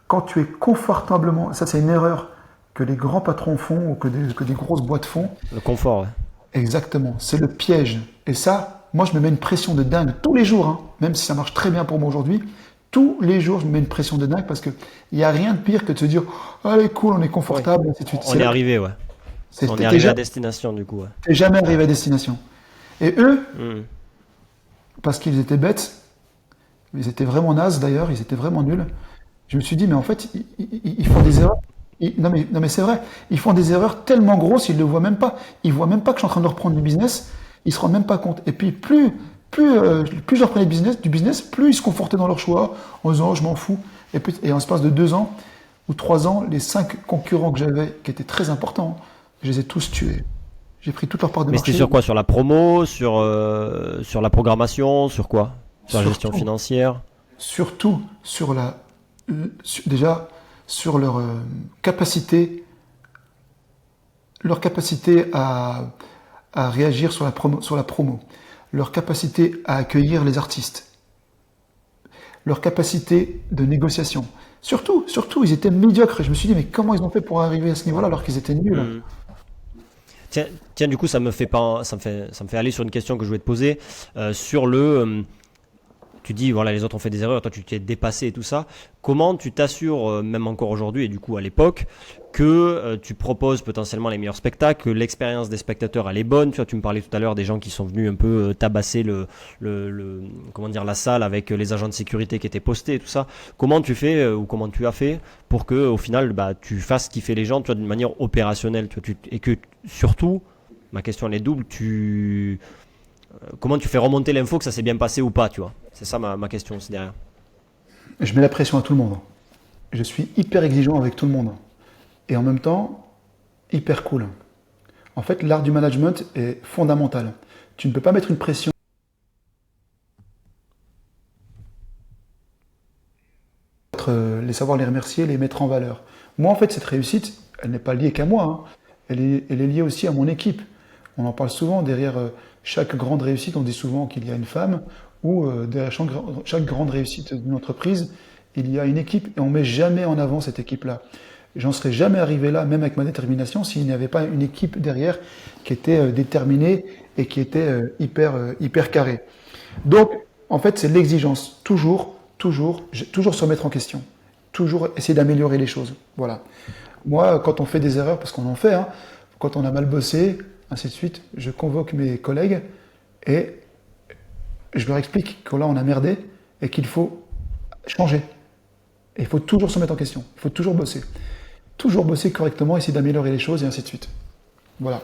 Speaker 1: quand tu es confortablement, ça c'est une erreur que les grands patrons font ou que des grosses boîtes font.
Speaker 2: Le confort, ouais.
Speaker 1: Exactement, c'est le piège. Et ça, moi je me mets une pression de dingue tous les jours, hein, même si ça marche très bien pour moi aujourd'hui. Tous les jours, je me mets une pression de dingue parce que il n'y a rien de pire que de se dire, allez cool, on est
Speaker 2: Ouais.
Speaker 1: confortable, et ainsi de suite.
Speaker 2: On est arrivé, ouais. On est
Speaker 1: T'es
Speaker 2: arrivé à destination du coup, ouais.
Speaker 1: jamais arrivé à destination. Et eux,
Speaker 2: Mhm.
Speaker 1: parce qu'ils étaient bêtes, ils étaient vraiment nazes d'ailleurs, ils étaient vraiment nuls. Je me suis dit, mais en fait, ils font des erreurs. Non mais c'est vrai, ils font des erreurs tellement grosses, ils ne le voient même pas. Ils voient même pas que je suis en train de leur prendre du business, ils se rendent même pas compte. Et puis plus je leur prenais du business, plus ils se confortaient dans leur choix, en disant, oh, je m'en fous. Et en l'espace de 2 ans ou 3 ans, les 5 concurrents que j'avais, qui étaient très importants, je les ai tous tués. J'ai pris toute leur part de
Speaker 2: Mais c'était
Speaker 1: marché,
Speaker 2: sur quoi? Sur la promo, sur la programmation, sur quoi? Sur la gestion
Speaker 1: surtout,
Speaker 2: financière?
Speaker 1: surtout déjà sur capacité leur capacité à réagir sur la promo, leur capacité à accueillir les artistes, leur capacité de négociation. Surtout, ils étaient médiocres. Et je me suis dit, mais comment ils ont fait pour arriver à ce niveau-là alors qu'ils étaient nuls?
Speaker 2: Mhm. Tiens, tiens, du coup, ça me fait aller sur une question que je voulais te poser sur tu dis, voilà, les autres ont fait des erreurs, toi tu t'es dépassé et tout ça. Comment tu t'assures, même encore aujourd'hui et du coup à l'époque, que tu proposes potentiellement les meilleurs spectacles, que l'expérience des spectateurs elle est bonne. Tu vois, tu me parlais tout à l'heure des gens qui sont venus un peu tabasser comment dire, la salle avec les agents de sécurité qui étaient postés et tout ça. Comment tu fais ou comment tu as fait pour que au final bah, tu fasses kiffer les gens, tu vois, d'une manière opérationnelle, tu vois, et que surtout, ma question elle est double, comment tu fais remonter l'info que ça s'est bien passé ou pas, tu vois. C'est ça ma question aussi derrière.
Speaker 1: Je mets la pression à tout le monde. Je suis hyper exigeant avec tout le monde. Et en même temps, hyper cool. En fait, l'art du management est fondamental. Tu ne peux pas mettre une pression, les savoir les remercier, les mettre en valeur. Moi, en fait, cette réussite, elle n'est pas liée qu'à moi, hein. Elle est liée aussi à mon équipe. On en parle souvent, derrière chaque grande réussite, on dit souvent qu'il y a une femme, ou derrière chaque grande réussite d'une entreprise, il y a une équipe, et on ne met jamais en avant cette équipe-là. J'en serais jamais arrivé là, même avec ma détermination, s'il n'y avait pas une équipe derrière qui était déterminée et qui était hyper carrée. Donc, en fait, c'est l'exigence. Toujours se remettre en question. Toujours essayer d'améliorer les choses. Voilà. Moi, quand on fait des erreurs, parce qu'on en fait, hein, quand on a mal bossé, ainsi de suite, je convoque mes collègues et je leur explique que là, on a merdé et qu'il faut changer. Et il faut toujours se mettre en question. Il faut toujours bosser. Toujours bosser correctement, essayer d'améliorer les choses et ainsi de suite. Voilà.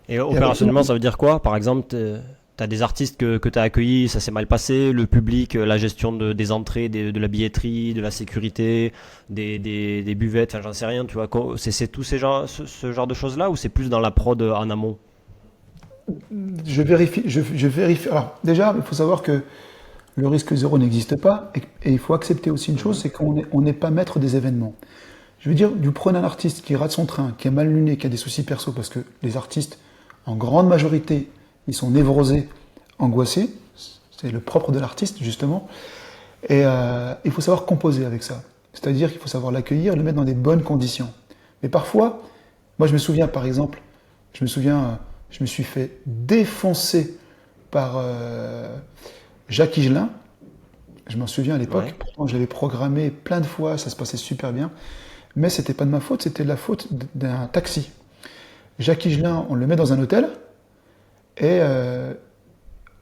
Speaker 2: Et
Speaker 1: Et avec tout le
Speaker 2: opérationnellement,
Speaker 1: monde.
Speaker 2: ça veut dire quoi? Par exemple, T'as des artistes que tu as accueillis, ça s'est mal passé, le public, la gestion des entrées, de la billetterie, de la sécurité, des buvettes, enfin j'en sais rien, tu vois. C'est tous ce genre de choses-là ou c'est plus dans la prod en amont?
Speaker 1: Je vérifie. Alors, déjà, il faut savoir que le risque zéro n'existe pas et il faut accepter aussi une chose,
Speaker 2: Mhm.
Speaker 1: c'est on n'est pas maître des événements. Je veux dire, du prenez un artiste qui rate son train, qui est mal luné, qui a des soucis perso, parce que les artistes, en grande majorité, ils sont névrosés, angoissés. C'est le propre de l'artiste, justement. Et il faut savoir composer avec ça. C'est-à-dire qu'il faut savoir l'accueillir, le mettre dans des bonnes conditions. Mais parfois, moi je me souviens par exemple, je me suis fait défoncer par Jacques Higelin. Je m'en souviens à l'époque,
Speaker 2: Ouais,
Speaker 1: pourtant je l'avais programmé plein de fois, ça se passait super bien. Mais c'était pas de ma faute, c'était de la faute d'un taxi. Jacques Higelin, on le met dans un hôtel et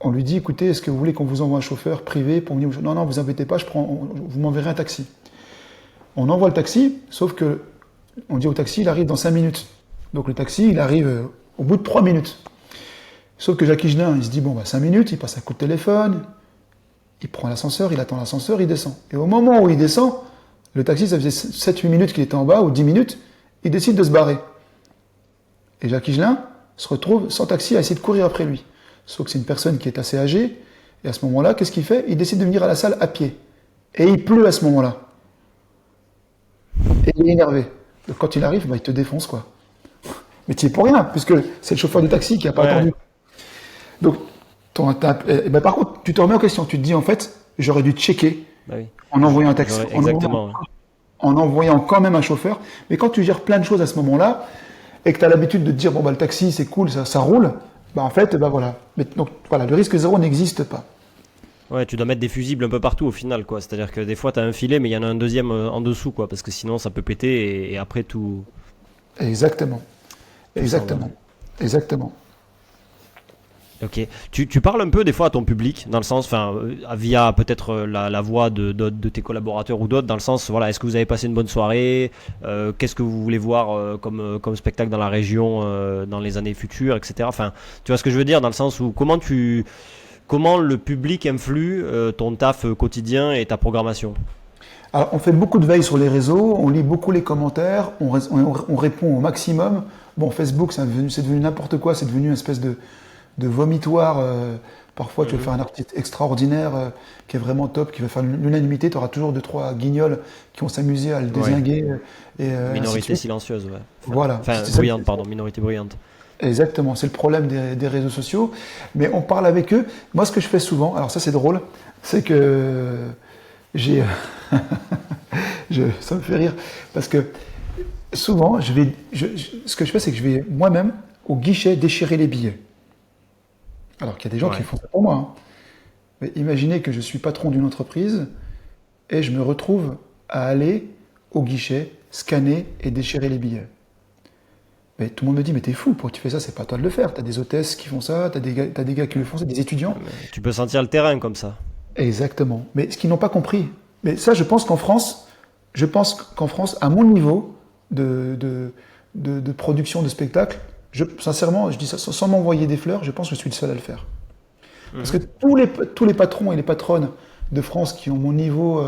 Speaker 1: on lui dit écoutez, est-ce que vous voulez qu'on vous envoie un chauffeur privé pour venir vous... Non, non, vous embêtez pas, vous m'enverrez un taxi. On envoie le taxi, sauf que on dit au taxi, il arrive dans 5 minutes. Donc le taxi, il arrive au bout de 3 minutes. Sauf que Jacques Higelin, il se dit bon, bah 5 minutes, il passe un coup de téléphone, il prend l'ascenseur, il attend l'ascenseur, il descend. Et au moment où il descend, le taxi, ça faisait 7-8 minutes qu'il était en bas, ou 10 minutes, il décide de se barrer. Et Jacques Higelin se retrouve sans taxi à essayer de courir après lui. Sauf que c'est une personne qui est assez âgée, et à ce moment-là, qu'est-ce qu'il fait? Il décide de venir à la salle à pied. Et il pleut à ce moment-là. Et il est énervé. Donc quand il arrive, bah, il te défonce, quoi. Mais tu es pour rien, puisque c'est le chauffeur de taxi qui n'a pas
Speaker 2: ouais,
Speaker 1: attendu. Donc, bah, par contre, tu te remets en question. Tu te dis, en fait, j'aurais dû checker
Speaker 2: bah oui.
Speaker 1: en envoyant un taxi,
Speaker 2: Exactement. Ouais.
Speaker 1: en envoyant quand même un chauffeur. Mais quand tu gères plein de choses à ce moment-là, et que tu as l'habitude de te dire, bon, bah, le taxi, c'est cool, ça roule, bah, en fait, bah, voilà. Mais, donc, voilà, le risque zéro n'existe pas.
Speaker 2: Ouais, tu dois mettre des fusibles un peu partout au final, quoi. C'est-à-dire que des fois, t'as un filet, mais il y en a un deuxième en dessous, quoi. Parce que sinon, ça peut péter et après,
Speaker 1: Exactement.
Speaker 2: tout s'en va.
Speaker 1: Exactement. Exactement.
Speaker 2: Ok. Tu parles un peu des fois à ton public, dans le sens, enfin, via peut-être la voix de tes collaborateurs ou d'autres, dans le sens, voilà, est-ce que vous avez passé une bonne soirée? Qu'est-ce que vous voulez voir comme spectacle dans la région dans les années futures, etc. Enfin, tu vois ce que je veux dire, dans le sens où comment le public influe ton taf quotidien et ta programmation?
Speaker 1: Alors, on fait beaucoup de veille sur les réseaux, on lit beaucoup les commentaires, on répond au maximum. Bon, Facebook, c'est devenu n'importe quoi, c'est devenu une espèce de vomitoire. Parfois, tu veux
Speaker 2: Mhm.
Speaker 1: faire un artiste extraordinaire qui est vraiment top, qui va faire l'unanimité, tu auras toujours deux, trois guignols qui vont s'amuser à le
Speaker 2: Ouais.
Speaker 1: dézinguer et ainsi de
Speaker 2: Minorité
Speaker 1: suite.
Speaker 2: silencieuse, ouais.
Speaker 1: Voilà,
Speaker 2: Enfin, bruyante, pardon, minorité bruyante.
Speaker 1: exactement, c'est le problème des réseaux sociaux. Mais on parle avec eux. Moi, ce que je fais souvent, alors ça c'est drôle, c'est que j'ai, ça me fait rire, parce que souvent, ce que je fais, c'est que je vais moi-même au guichet déchirer les billets. Alors qu'il y a des gens qui
Speaker 2: Ouais.
Speaker 1: font ça pour moi, hein. Mais imaginez que je suis patron d'une entreprise et je me retrouve à aller au guichet, scanner et déchirer les billets. Mais tout le monde me dit, mais t'es fou, pourquoi tu fais ça? C'est pas à toi de le faire. T'as des hôtesses qui font ça, t'as des gars qui le font, c'est des étudiants.
Speaker 2: Tu peux sentir le terrain comme ça.
Speaker 1: Exactement. Mais ce qu'ils n'ont pas compris. Mais ça, je pense qu'en France, à mon niveau de production de spectacle, sincèrement, je dis ça sans m'envoyer des fleurs, je pense que je suis le seul à le faire. Parce que
Speaker 2: Mhm.
Speaker 1: tous les patrons et les patronnes de France qui ont mon niveau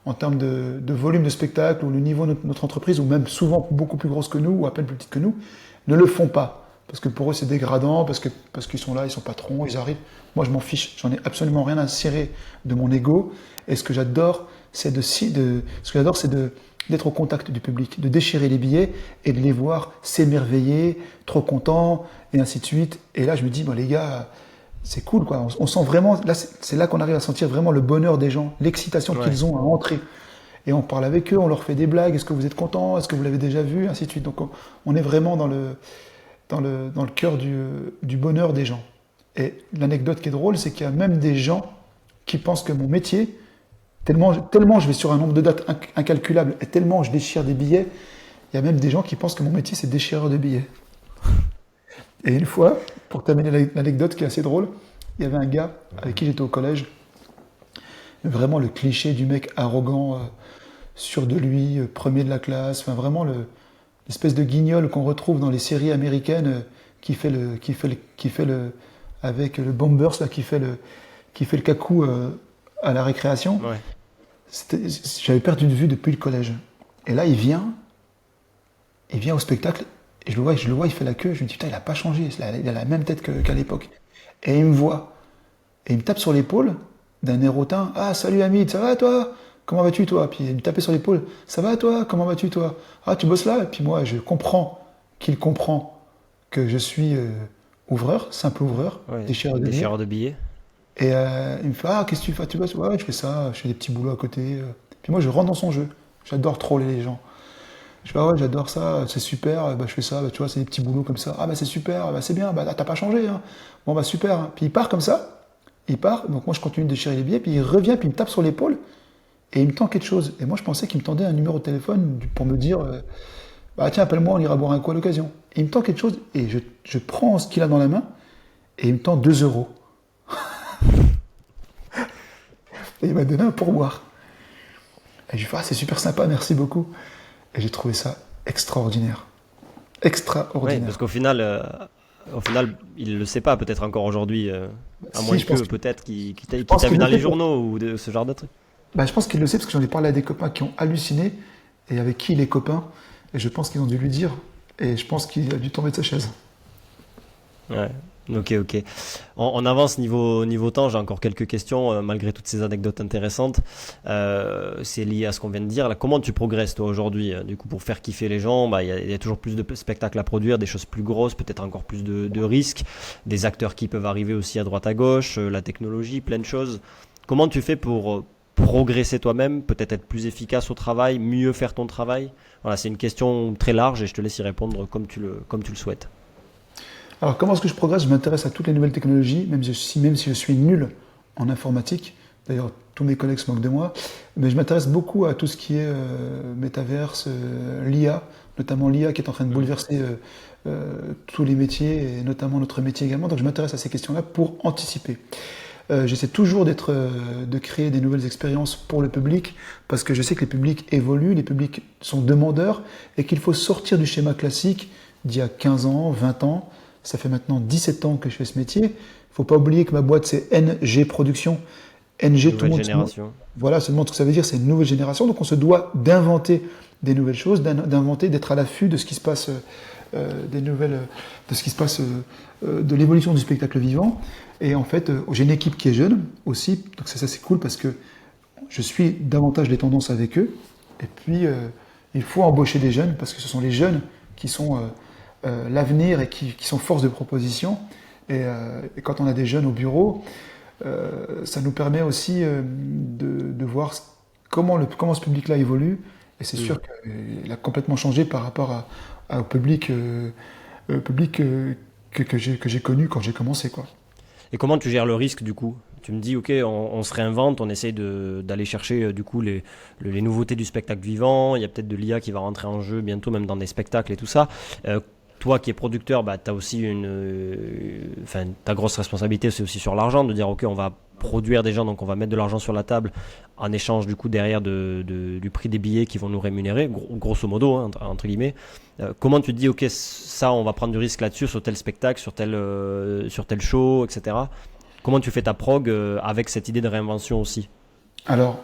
Speaker 1: en termes de volume de spectacle, ou le niveau de notre entreprise, ou même souvent beaucoup plus grosse que nous, ou à peine plus petite que nous, ne le font pas. Parce que pour eux, c'est dégradant, parce qu'ils sont là, ils sont patrons, ils arrivent. Moi, je m'en fiche, j'en ai absolument rien à cirer de mon ego. Et ce que j'adore, ce que j'adore, c'est d'être au contact du public, de déchirer les billets et de les voir s'émerveiller, trop contents, et ainsi de suite. Et là, je me dis, bon, les gars, c'est cool, quoi. On sent vraiment, là, c'est là qu'on arrive à sentir vraiment le bonheur des gens, l'excitation
Speaker 2: Ouais.
Speaker 1: qu'ils ont à entrer. Et on parle avec eux, on leur fait des blagues. Est-ce que vous êtes content? Est-ce que vous l'avez déjà vu? Ainsi de suite. Donc, on est vraiment dans le cœur du bonheur des gens. Et l'anecdote qui est drôle, c'est qu'il y a même des gens qui pensent que mon métier, tellement je vais sur un nombre de dates incalculable et tellement je déchire des billets, il y a même des gens qui pensent que mon métier, c'est déchireur de billets. Et une fois, pour terminer l'anecdote qui est assez drôle, il y avait un gars avec qui j'étais au collège, vraiment le cliché du mec arrogant, sûr de lui, premier de la classe, enfin vraiment l'espèce de guignol qu'on retrouve dans les séries américaines qui fait avec le Bombers là, qui fait le cacou à la récréation.
Speaker 2: Ouais.
Speaker 1: J'avais perdu de vue depuis le collège. Et là, il vient au spectacle, et je le vois, il fait la queue. Je me dis, putain, il a pas changé, il a la même tête qu'à l'époque. Et il me voit, et il me tape sur l'épaule d'un air hautain. Ah, salut Hamid, ça va toi? Comment vas-tu toi? Puis il me tapait sur l'épaule. Ça va toi? Comment vas-tu toi? Ah, tu bosses là? Et puis moi, je comprends qu'il comprend que je suis ouvreur, simple ouvreur,
Speaker 2: Ouais.
Speaker 1: déchireur de billets.
Speaker 2: Déchireur de billets.
Speaker 1: Et il me fait, ah, qu'est-ce que tu fais? Tu bosses? Ouais, ouais, je fais ça, je fais des petits boulots à côté. Puis moi, je rentre dans son jeu. J'adore troller les gens. Je fais, ah ouais, j'adore ça, c'est super, bah, je fais ça, bah, tu vois, c'est des petits boulots comme ça. Ah bah c'est super, bah, c'est bien, bah t'as pas changé, hein. Bon bah super, hein. Puis il part comme ça, il part, donc moi je continue de déchirer les billets, puis il revient, puis il me tape sur l'épaule, et il me tend quelque chose. Et moi je pensais qu'il me tendait un numéro de téléphone pour me dire, bah tiens, appelle-moi, on ira boire un coup à l'occasion. Et il me tend quelque chose, et je prends ce qu'il a dans la main, et il me tend 2 euros. Et il m'a donné un pourboire. Et je lui fais, ah c'est super sympa, merci beaucoup. Et j'ai trouvé ça extraordinaire.
Speaker 2: Ouais,
Speaker 1: Extraordinaire.
Speaker 2: parce au final, il le sait pas peut-être encore aujourd'hui, à
Speaker 1: Si,
Speaker 2: moins que peut-être
Speaker 1: je
Speaker 2: qu'il
Speaker 1: pense
Speaker 2: t'a vu
Speaker 1: qu'il
Speaker 2: dans
Speaker 1: le
Speaker 2: les
Speaker 1: sait.
Speaker 2: journaux ou de ce genre de trucs.
Speaker 1: Bah, je pense qu'il le sait parce que j'en ai parlé à des copains qui ont halluciné et avec qui il est copain. Et je pense qu'ils ont dû lui dire. Et je pense qu'il a dû tomber de sa chaise.
Speaker 2: Ouais. Ok, ok. On avance niveau temps. J'ai encore quelques questions, malgré toutes ces anecdotes intéressantes. C'est lié à ce qu'on vient de dire. Là, comment tu progresses toi aujourd'hui? Du coup, pour faire kiffer les gens, bah, il y a toujours plus de spectacles à produire, des choses plus grosses, peut-être encore plus de risques, des acteurs qui peuvent arriver aussi à droite à gauche, la technologie, plein de choses. Comment tu fais pour progresser toi-même, peut-être être plus efficace au travail, mieux faire ton travail? Voilà, c'est une question très large et je te laisse y répondre comme tu le souhaites.
Speaker 1: Alors, comment est-ce que je progresse? Je m'intéresse à toutes les nouvelles technologies, même si je suis nul en informatique. D'ailleurs, tous mes collègues se moquent de moi. Mais je m'intéresse beaucoup à tout ce qui est métaverse, l'IA, notamment l'IA qui est en train de
Speaker 2: Mhm.
Speaker 1: bouleverser tous les métiers, et notamment notre métier également. Donc, je m'intéresse à ces questions-là pour anticiper. J'essaie toujours de créer des nouvelles expériences pour le public, parce que je sais que les publics évoluent, les publics sont demandeurs, et qu'il faut sortir du schéma classique d'il y a 15 ans, 20 ans. Ça fait maintenant 17 ans que je fais ce métier. Il ne faut pas oublier que ma boîte, c'est NG Production. NG,
Speaker 2: Nouvelle génération.
Speaker 1: voilà, se demande ce que ça veut dire, c'est une nouvelle génération. Donc on se doit d'inventer des nouvelles choses, d'inventer, d'être à l'affût de ce qui se passe, de ce qui se passe, de l'évolution du spectacle vivant. Et en fait, j'ai une équipe qui est jeune aussi, donc ça c'est cool parce que je suis davantage les tendances avec eux. Et puis, il faut embaucher des jeunes parce que ce sont les jeunes qui sont l'avenir et qui sont force de proposition. Et quand on a des jeunes au bureau, ça nous permet aussi de voir comment ce public-là évolue. Et c'est sûr qu'il a complètement changé par rapport au public que j'ai connu quand j'ai commencé, quoi.
Speaker 2: Et comment tu gères le risque du coup? Tu me dis, ok, on se réinvente, on essaye d'aller chercher du coup les nouveautés du spectacle vivant. Il y a peut-être de l'IA qui va rentrer en jeu bientôt, même dans des spectacles et tout ça. Toi qui es producteur, bah, tu as aussi enfin, ta grosse responsabilité, c'est aussi sur l'argent, de dire, ok, on va produire des gens, donc on va mettre de l'argent sur la table en échange du coup derrière du prix des billets qui vont nous rémunérer, grosso modo, hein, entre guillemets. Comment tu te dis, ok, ça, on va prendre du risque là-dessus, sur tel spectacle, sur tel show, etc. Comment tu fais ta prog avec cette idée de réinvention aussi?
Speaker 1: Alors,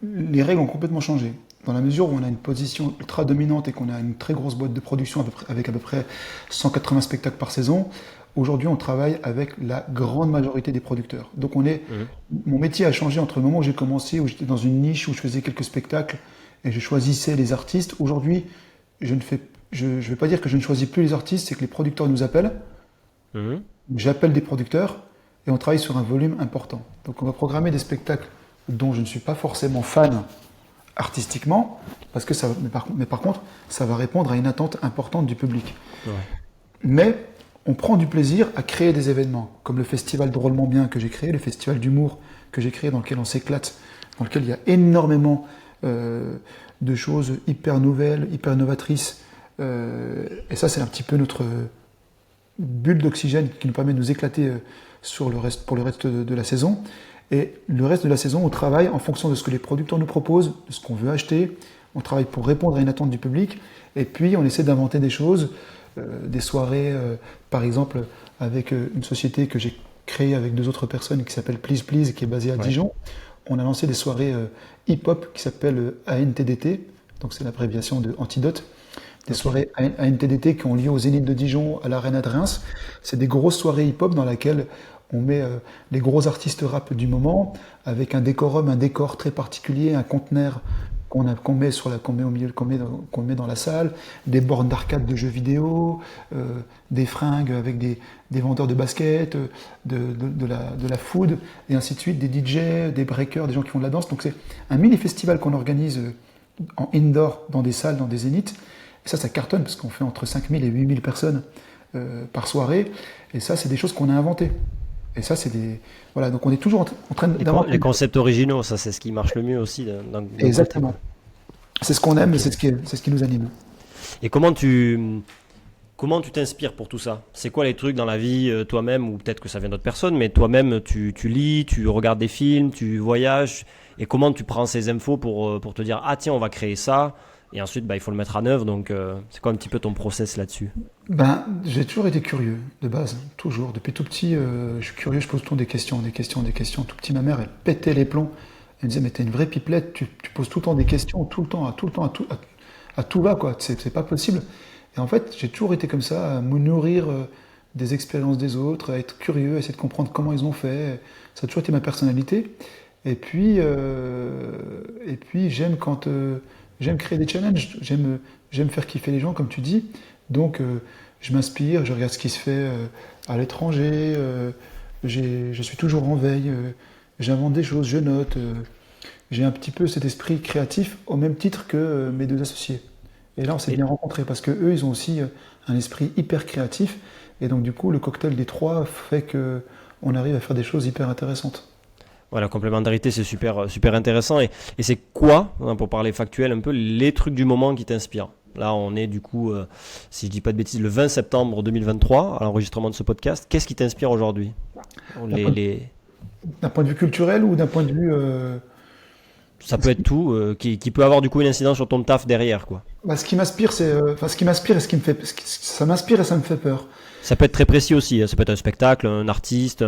Speaker 1: les règles ont complètement changé. Dans la mesure où on a une position ultra dominante et qu'on a une très grosse boîte de production avec à peu près 180 spectacles par saison, aujourd'hui on travaille avec la grande majorité des producteurs. Donc
Speaker 2: Mhm.
Speaker 1: mon métier a changé entre le moment où j'ai commencé, où j'étais dans une niche, où je faisais quelques spectacles et je choisissais les artistes. Aujourd'hui, je ne vais pas dire que je ne choisis plus les artistes, c'est que les producteurs nous appellent,
Speaker 2: Mhm.
Speaker 1: j'appelle des producteurs et on travaille sur un volume important. Donc on va programmer des spectacles dont je ne suis pas forcément fan artistiquement, parce que mais par contre, ça va répondre à une attente importante du public.
Speaker 2: Ouais.
Speaker 1: Mais on prend du plaisir à créer des événements, comme le festival Drôlement Bien que j'ai créé, le festival d'humour que j'ai créé, dans lequel on s'éclate, dans lequel il y a énormément de choses hyper nouvelles, hyper novatrices. Et ça, c'est un petit peu notre bulle d'oxygène qui nous permet de nous éclater pour le reste de la saison. Et le reste de la saison, on travaille en fonction de ce que les producteurs nous proposent, de ce qu'on veut acheter. On travaille pour répondre à une attente du public. Et puis, on essaie d'inventer des choses, des soirées, par exemple, avec une société que j'ai créée avec deux autres personnes qui s'appelle Please Please, qui est basée à
Speaker 2: Ouais.
Speaker 1: Dijon. On a lancé des soirées hip-hop qui s'appellent ANTDT, donc c'est l'abréviation de Antidote. Des
Speaker 2: Ok.
Speaker 1: soirées ANTDT qui ont lieu au Zénith de Dijon, à l'Arena de Reims. C'est des grosses soirées hip-hop dans lesquelles on met les gros artistes rap du moment, avec un décorum, un décor très particulier, un conteneur qu'on met qu'on met au milieu, qu'on met dans la salle, des bornes d'arcade de jeux vidéo, des fringues avec des vendeurs de basket, de la food, et ainsi de suite, des DJ, des breakers, des gens qui font de la danse. Donc c'est un mini festival qu'on organise en indoor dans des salles, dans des zéniths. Et ça cartonne parce qu'on fait entre 5000 et 8000 personnes par soirée. Et ça, c'est des choses qu'on a inventées. Et ça, c'est des. Voilà, donc on est toujours en train d'inventer.
Speaker 2: Les concepts originaux, ça c'est ce qui marche le mieux aussi d'un côté,
Speaker 1: Exactement.
Speaker 2: quoi.
Speaker 1: C'est ce qu'on aime et
Speaker 2: Ok.
Speaker 1: c'est ce qui nous anime.
Speaker 2: Et comment tu t'inspires pour tout ça? C'est quoi les trucs dans la vie toi-même, ou peut-être que ça vient d'autres personnes, mais toi-même tu lis, tu regardes des films, tu voyages, et comment tu prends ces infos pour te dire ah tiens on va créer ça, et ensuite bah, il faut le mettre en œuvre, donc c'est quoi un petit peu ton process là-dessus?
Speaker 1: Ben, j'ai toujours été curieux, de base, toujours. Depuis tout petit, je suis curieux, je pose tout le temps des questions, des questions, des questions. Tout petit, ma mère, elle pétait les plombs. Elle me disait, mais t'es une vraie pipelette, tu poses tout le temps des questions, tout le temps, à tout va, quoi. C'est pas possible. Et en fait, j'ai toujours été comme ça, à me nourrir des expériences des autres, à être curieux, à essayer de comprendre comment ils ont fait. Ça a toujours été ma personnalité. Et puis j'aime créer des challenges, j'aime faire kiffer les gens, comme tu dis. Donc, je m'inspire, je regarde ce qui se fait à l'étranger, je suis toujours en veille, j'invente des choses, je note. J'ai un petit peu cet esprit créatif au même titre que mes deux associés. Et là, on s'est
Speaker 2: Et
Speaker 1: bien rencontrés parce que eux, ils ont aussi un esprit hyper créatif. Et donc, du coup, le cocktail des trois fait que on arrive à faire des choses hyper intéressantes.
Speaker 2: voilà, la complémentarité c'est super intéressant, et c'est quoi, hein, pour parler factuel un peu, les trucs du moment qui t'inspirent? Là on est du coup, si je dis pas de bêtises, le 20 septembre 2023 à l'enregistrement de ce podcast. Qu'est-ce qui t'inspire aujourd'hui?
Speaker 1: D'un
Speaker 2: les,
Speaker 1: point,
Speaker 2: les...
Speaker 1: d'un point de vue culturel ou d'un point de vue
Speaker 2: Ça peut être tout, qui peut avoir du coup une incidence sur ton taf derrière, quoi.
Speaker 1: bah, ce qui m'inspire, enfin, ce qui m'inspire et ce qui me fait, ça m'inspire et ça me fait peur.
Speaker 2: Ça peut être très précis aussi, hein. Ça peut être un spectacle, un artiste,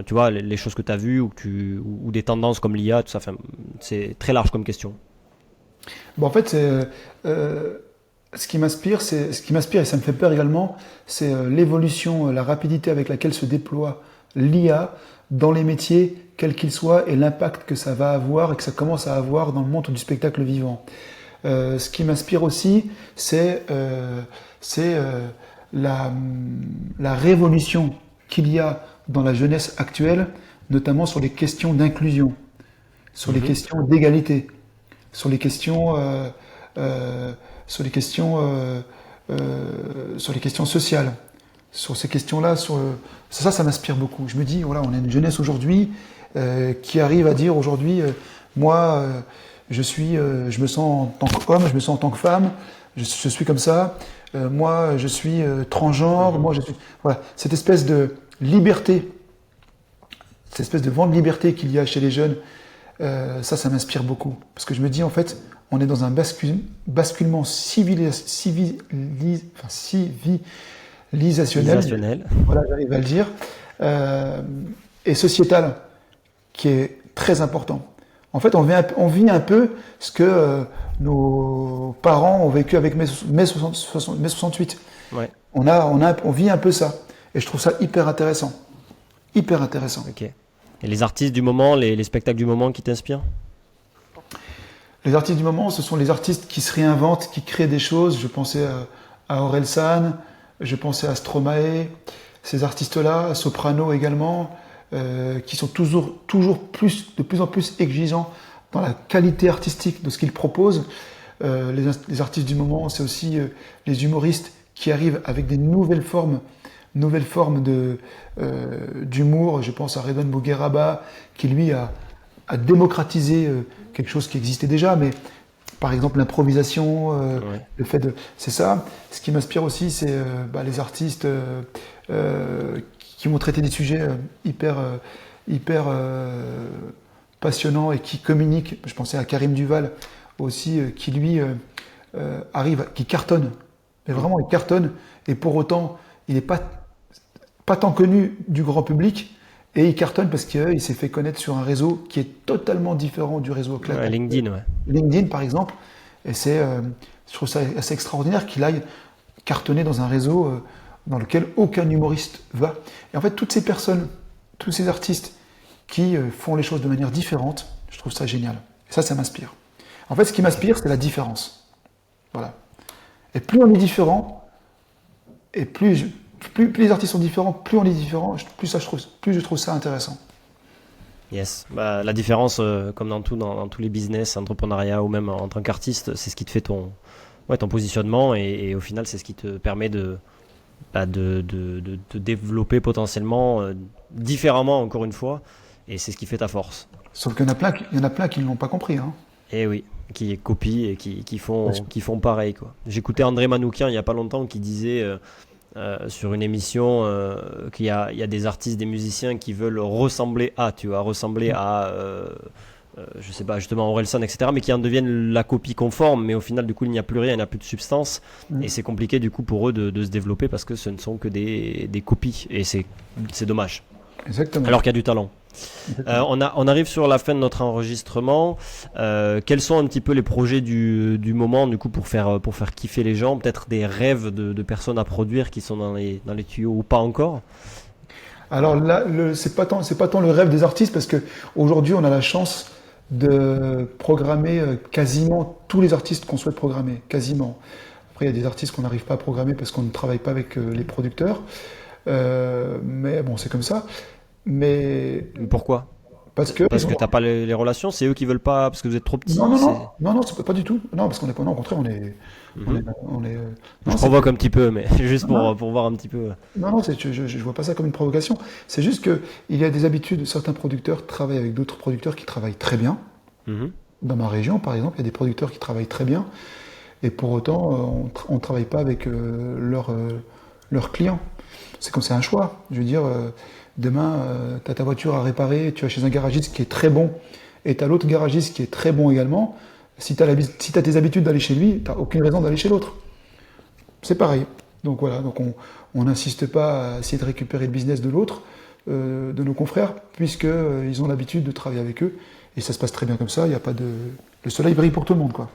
Speaker 2: tu vois, les choses que tu as vues, ou des tendances comme l'IA, tout ça. Enfin, c'est très large comme question.
Speaker 1: Bon, en fait, euh, ce qui m'inspire et ça me fait peur également, c'est l'évolution, la rapidité avec laquelle se déploie l'IA dans les métiers, quels qu'ils soient, et l'impact que ça va avoir et que ça commence à avoir dans le monde du spectacle vivant. Ce qui m'inspire aussi, c'est la, la révolution qu'il y a dans la jeunesse actuelle, notamment sur les questions d'inclusion, sur les
Speaker 2: Mhm.
Speaker 1: questions d'égalité, sur les questions, sur les questions, sur les questions sociales, sur ces questions-là, ça m'inspire beaucoup. Je me dis, voilà, on a une jeunesse aujourd'hui qui arrive à dire aujourd'hui, moi, je me sens en tant qu'homme, je me sens en tant que femme, je suis comme ça. Moi, je suis transgenre.
Speaker 2: Mhm.
Speaker 1: Moi, je suis, voilà, cette espèce de liberté, cette espèce de vent de liberté qu'il y a chez les jeunes. Ça m'inspire beaucoup. Parce que je me dis, en fait, on est dans un basculement enfin, civilisationnel,
Speaker 2: Civilisationnel.
Speaker 1: voilà, j'arrive à le dire, euh, et sociétal, qui est très important. En fait, on vit un peu ce que nos parents ont vécu avec mai 68.
Speaker 2: Ouais,
Speaker 1: On vit un peu ça. Et je trouve ça hyper intéressant. Hyper intéressant.
Speaker 2: ok. Et les artistes du moment, les spectacles du moment qui t'inspirent?
Speaker 1: Les artistes du moment, ce sont les artistes qui se réinventent, qui créent des choses. Je pensais à Orelsan, je pensais à Stromae, ces artistes-là, à Soprano également, qui sont toujours de plus en plus exigeants dans la qualité artistique de ce qu'ils proposent. Les artistes du moment, c'est aussi les humoristes qui arrivent avec des nouvelles formes d'humour. Je pense à Redouane Bougueraba, qui lui a démocratisé quelque chose qui existait déjà, mais par exemple l'improvisation,
Speaker 2: Ouais.
Speaker 1: le fait de... C'est ça. Ce qui m'inspire aussi, c'est les artistes qui vont traiter des sujets hyper passionnants et qui communiquent. Je pensais à Karim Duval aussi, qui lui qui cartonne. Mais
Speaker 2: Mm.
Speaker 1: vraiment, il cartonne. Et pour autant, il n'est pas pas tant connu du grand public, et il cartonne parce qu'il s'est fait connaître sur un réseau qui est totalement différent du réseau
Speaker 2: Ouais,
Speaker 1: classique.
Speaker 2: LinkedIn, ouais.
Speaker 1: LinkedIn, par exemple, et je trouve ça assez extraordinaire qu'il aille cartonner dans un réseau dans lequel aucun humoriste va. Et en fait, toutes ces personnes, tous ces artistes qui font les choses de manière différente, je trouve ça génial. Et ça m'inspire. En fait, ce qui m'inspire, c'est la différence. Voilà. Et plus on est différent, et plus les artistes sont différents, plus on est différent, plus je trouve ça intéressant.
Speaker 2: Yes. Bah, la différence, comme dans tout, dans tous les business, entrepreneuriat ou même en tant qu'artiste, c'est ce qui te fait ton positionnement et au final, c'est ce qui te permet de te développer potentiellement différemment, encore une fois, et c'est ce qui fait ta force.
Speaker 1: Sauf il y en a plein qui ne l'ont pas compris. Hein.
Speaker 2: Et oui, qui copient et
Speaker 1: Parce
Speaker 2: qui font pareil, quoi. J'écoutais André Manoukian il n'y a pas longtemps qui disait sur une émission il y a des artistes, des musiciens qui veulent ressembler à, tu vois, ressembler à, je sais pas, justement Orelsan, etc., mais qui en deviennent la copie conforme, mais au final, du coup, il n'y a plus rien, il n'y a plus de substance, et c'est compliqué, du coup, pour eux de se développer parce que ce ne sont que des copies, et c'est dommage,
Speaker 1: Exactement.
Speaker 2: alors qu'il y a du talent.
Speaker 1: Exactement.
Speaker 2: On arrive sur la fin de notre enregistrement. Quels sont un petit peu les projets du moment, du coup, pour faire kiffer les gens? Peut-être des rêves de personnes à produire qui sont dans les tuyaux ou pas encore?
Speaker 1: Alors là, c'est pas tant le rêve des artistes parce que aujourd'hui, on a la chance de programmer quasiment tous les artistes qu'on souhaite programmer, quasiment. Après, il y a des artistes qu'on n'arrive pas à programmer parce qu'on ne travaille pas avec les producteurs. Mais bon, c'est comme ça. Mais
Speaker 2: Pourquoi?
Speaker 1: parce que
Speaker 2: Parce que t'as pas les relations, c'est eux qui veulent pas, parce que vous êtes trop
Speaker 1: non,
Speaker 2: petits,
Speaker 1: non,
Speaker 2: c'est...
Speaker 1: non, non, non, c'est pas du tout. Non, parce qu'on est pas, non, au contraire, on est,
Speaker 2: Mhm.
Speaker 1: on est,
Speaker 2: Je
Speaker 1: non, c'est
Speaker 2: provoque un petit peu, mais juste
Speaker 1: non,
Speaker 2: pour voir un petit peu.
Speaker 1: non, non, je vois pas ça comme une provocation. C'est juste que il y a des habitudes. Certains producteurs travaillent avec d'autres producteurs qui travaillent très bien.
Speaker 2: Mhm.
Speaker 1: Dans ma région, par exemple, il y a des producteurs qui travaillent très bien, et pour autant, on ne travaille pas avec leurs clients. C'est comme c'est un choix. Je veux dire, demain, tu as ta voiture à réparer, tu vas chez un garagiste qui est très bon, et tu as l'autre garagiste qui est très bon également. Si tu as tes habitudes d'aller chez lui, tu n'as aucune raison d'aller chez l'autre. C'est pareil. Donc voilà, donc on n'insiste pas à essayer de récupérer le business de l'autre, de nos confrères, puisqu'ils ont l'habitude de travailler avec eux, et ça se passe très bien comme ça, il y a pas de... Le soleil brille pour tout le monde, quoi.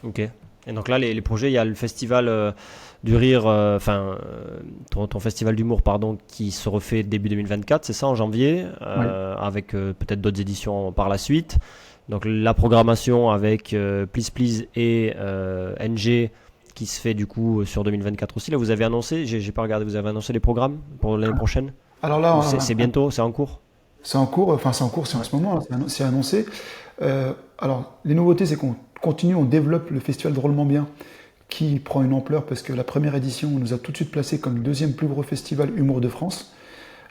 Speaker 2: Ok. Et donc là, les projets, il y a le festival du rire, ton festival d'humour, pardon, qui se refait début 2024, c'est ça, en janvier,
Speaker 1: Oui.
Speaker 2: avec peut-être d'autres éditions par la suite. Donc la programmation avec Please Please et NG qui se fait du coup sur 2024 aussi. Là, vous avez annoncé, j'ai pas regardé, vous avez annoncé les programmes pour l'année prochaine?
Speaker 1: Alors là,
Speaker 2: Ou c'est bientôt, c'est en cours?
Speaker 1: c'est en cours, c'est en ce moment, là, c'est annoncé. Alors, les nouveautés, c'est qu'on continue, on développe le festival Drôlement Bien, qui prend une ampleur parce que la première édition nous a tout de suite placé comme le deuxième plus gros festival humour de France,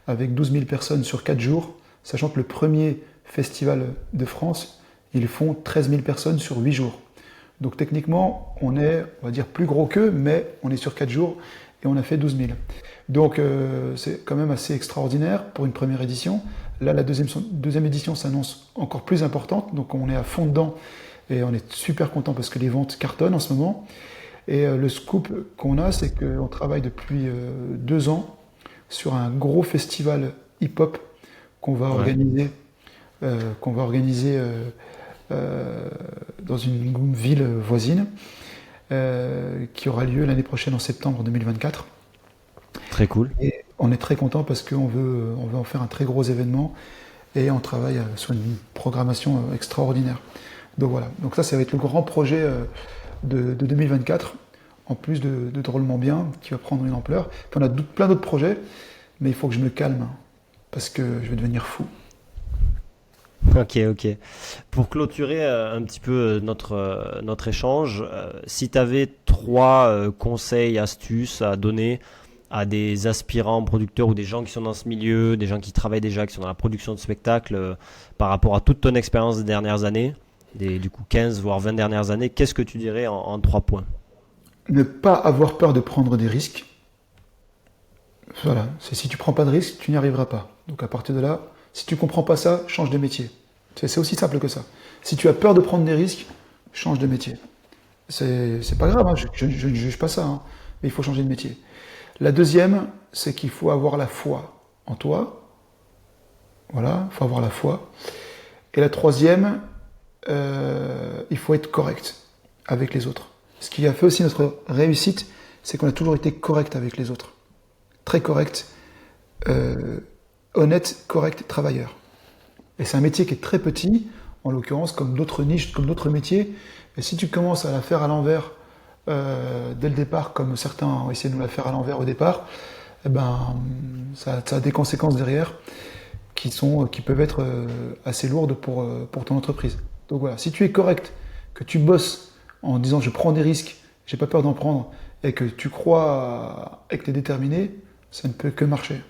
Speaker 1: avec 12 000 personnes sur 4 jours, sachant que le premier festival de France, ils font 13 000 personnes sur 8 jours. Donc techniquement, on est, on va dire, plus gros qu'eux, mais on est sur 4 jours et on a fait 12 000. Donc c'est quand même assez extraordinaire pour une première édition. Là, la deuxième édition s'annonce encore plus importante, donc on est à fond dedans et on est super content parce que les ventes cartonnent en ce moment. Et le scoop qu'on a, c'est qu'on travaille depuis 2 ans sur un gros festival hip-hop qu'on va
Speaker 2: Ouais.
Speaker 1: organiser, qu'on va organiser euh, dans une ville voisine, qui aura lieu l'année prochaine en septembre 2024.
Speaker 2: Très cool.
Speaker 1: Et on est très content parce on veut en faire un très gros événement et on travaille sur une programmation extraordinaire. Donc voilà, donc ça va être le grand projet de 2024, en plus de Drôlement Bien, qui va prendre une ampleur. Puis on a plein d'autres projets, mais il faut que je me calme, parce que je vais devenir fou.
Speaker 2: Ok, ok. Pour clôturer un petit peu notre échange, si tu avais trois conseils, astuces à donner à des aspirants producteurs ou des gens qui sont dans ce milieu, des gens qui travaillent déjà, qui sont dans la production de spectacles, par rapport à toute ton expérience des dernières années, du coup 15 voire 20 dernières années, qu'est-ce que tu dirais en 3 points?
Speaker 1: Ne pas avoir peur de prendre des risques. Voilà, c'est si tu prends pas de risques, tu n'y arriveras pas. Donc à partir de là, si tu comprends pas ça, change de métier. C'est aussi simple que ça. Si tu as peur de prendre des risques, change de métier. C'est pas grave, hein, je ne juge pas ça, hein, mais il faut changer de métier. La deuxième, c'est qu'il faut avoir la foi en toi. Voilà, il faut avoir la foi. Et la troisième, il faut être correct avec les autres. Ce qui a fait aussi notre réussite, c'est qu'on a toujours été correct avec les autres. Très correct, honnête, correct, travailleur. Et c'est un métier qui est très petit, en l'occurrence, comme d'autres niches, comme d'autres métiers. Et si tu commences à la faire à l'envers dès le départ, comme certains ont essayé de nous la faire à l'envers au départ, eh ben, ça a des conséquences derrière qui peuvent être assez lourdes pour ton entreprise. Donc voilà, si tu es correct, que tu bosses en disant je prends des risques, j'ai pas peur d'en prendre, et que tu crois et que tu es déterminé, ça ne peut que marcher.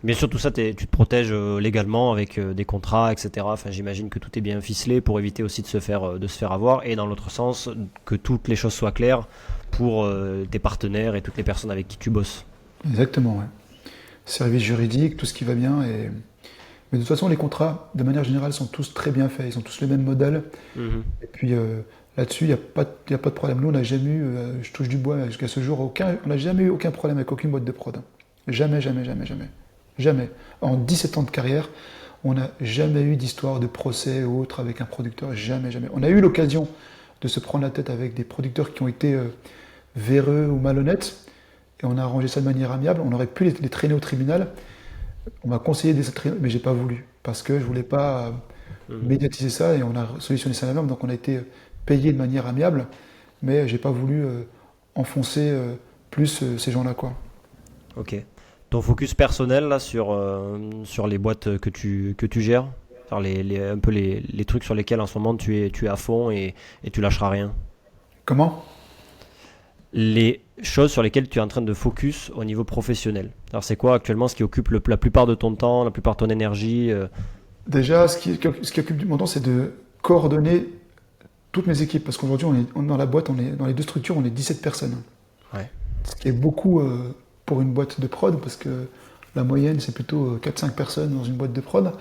Speaker 2: Bien sûr, tout ça, tu te protèges légalement avec des contrats, etc. Enfin, j'imagine que tout est bien ficelé pour éviter aussi de se faire avoir. Et dans l'autre sens, que toutes les choses soient claires pour tes partenaires et toutes les personnes avec qui tu bosses.
Speaker 1: Exactement, ouais. Service juridique, tout ce qui va bien. Mais de toute façon, les contrats, de manière générale, sont tous très bien faits. Ils ont tous les mêmes modèles. Et puis là-dessus, il n'y a pas de problème. Nous, on n'a jamais eu, je touche du bois jusqu'à ce jour, on n'a jamais eu aucun problème avec aucune boîte de prod. Jamais, jamais, jamais, jamais. Jamais. En 17 ans de carrière, on n'a jamais eu d'histoire de procès ou autre avec un producteur. Jamais, jamais. On a eu l'occasion de se prendre la tête avec des producteurs qui ont été véreux ou malhonnêtes. Et on a arrangé ça de manière amiable. On aurait pu les traîner au tribunal. On m'a conseillé des traîner, mais j'ai pas voulu. Parce que je voulais pas médiatiser ça et on a solutionné ça à donc on a été payé de manière amiable, mais j'ai pas voulu enfoncer plus ces gens-là, quoi.
Speaker 2: Ok. Ton focus personnel là sur les boîtes que tu gères, alors un peu les trucs sur lesquels en ce moment tu es à fond et tu lâcheras rien.
Speaker 1: Comment?
Speaker 2: Les choses sur lesquelles tu es en train de focus au niveau professionnel. Alors c'est quoi actuellement ce qui occupe la plupart de ton temps, la plupart de ton énergie
Speaker 1: Déjà, ce qui occupe mon temps, c'est de coordonner toutes mes équipes. Parce qu'aujourd'hui, dans la boîte, dans les deux structures, on est 17 personnes.
Speaker 2: Ouais.
Speaker 1: Ce qui est beaucoup pour une boîte de prod, parce que la moyenne, c'est plutôt 4-5 personnes dans une boîte de prod.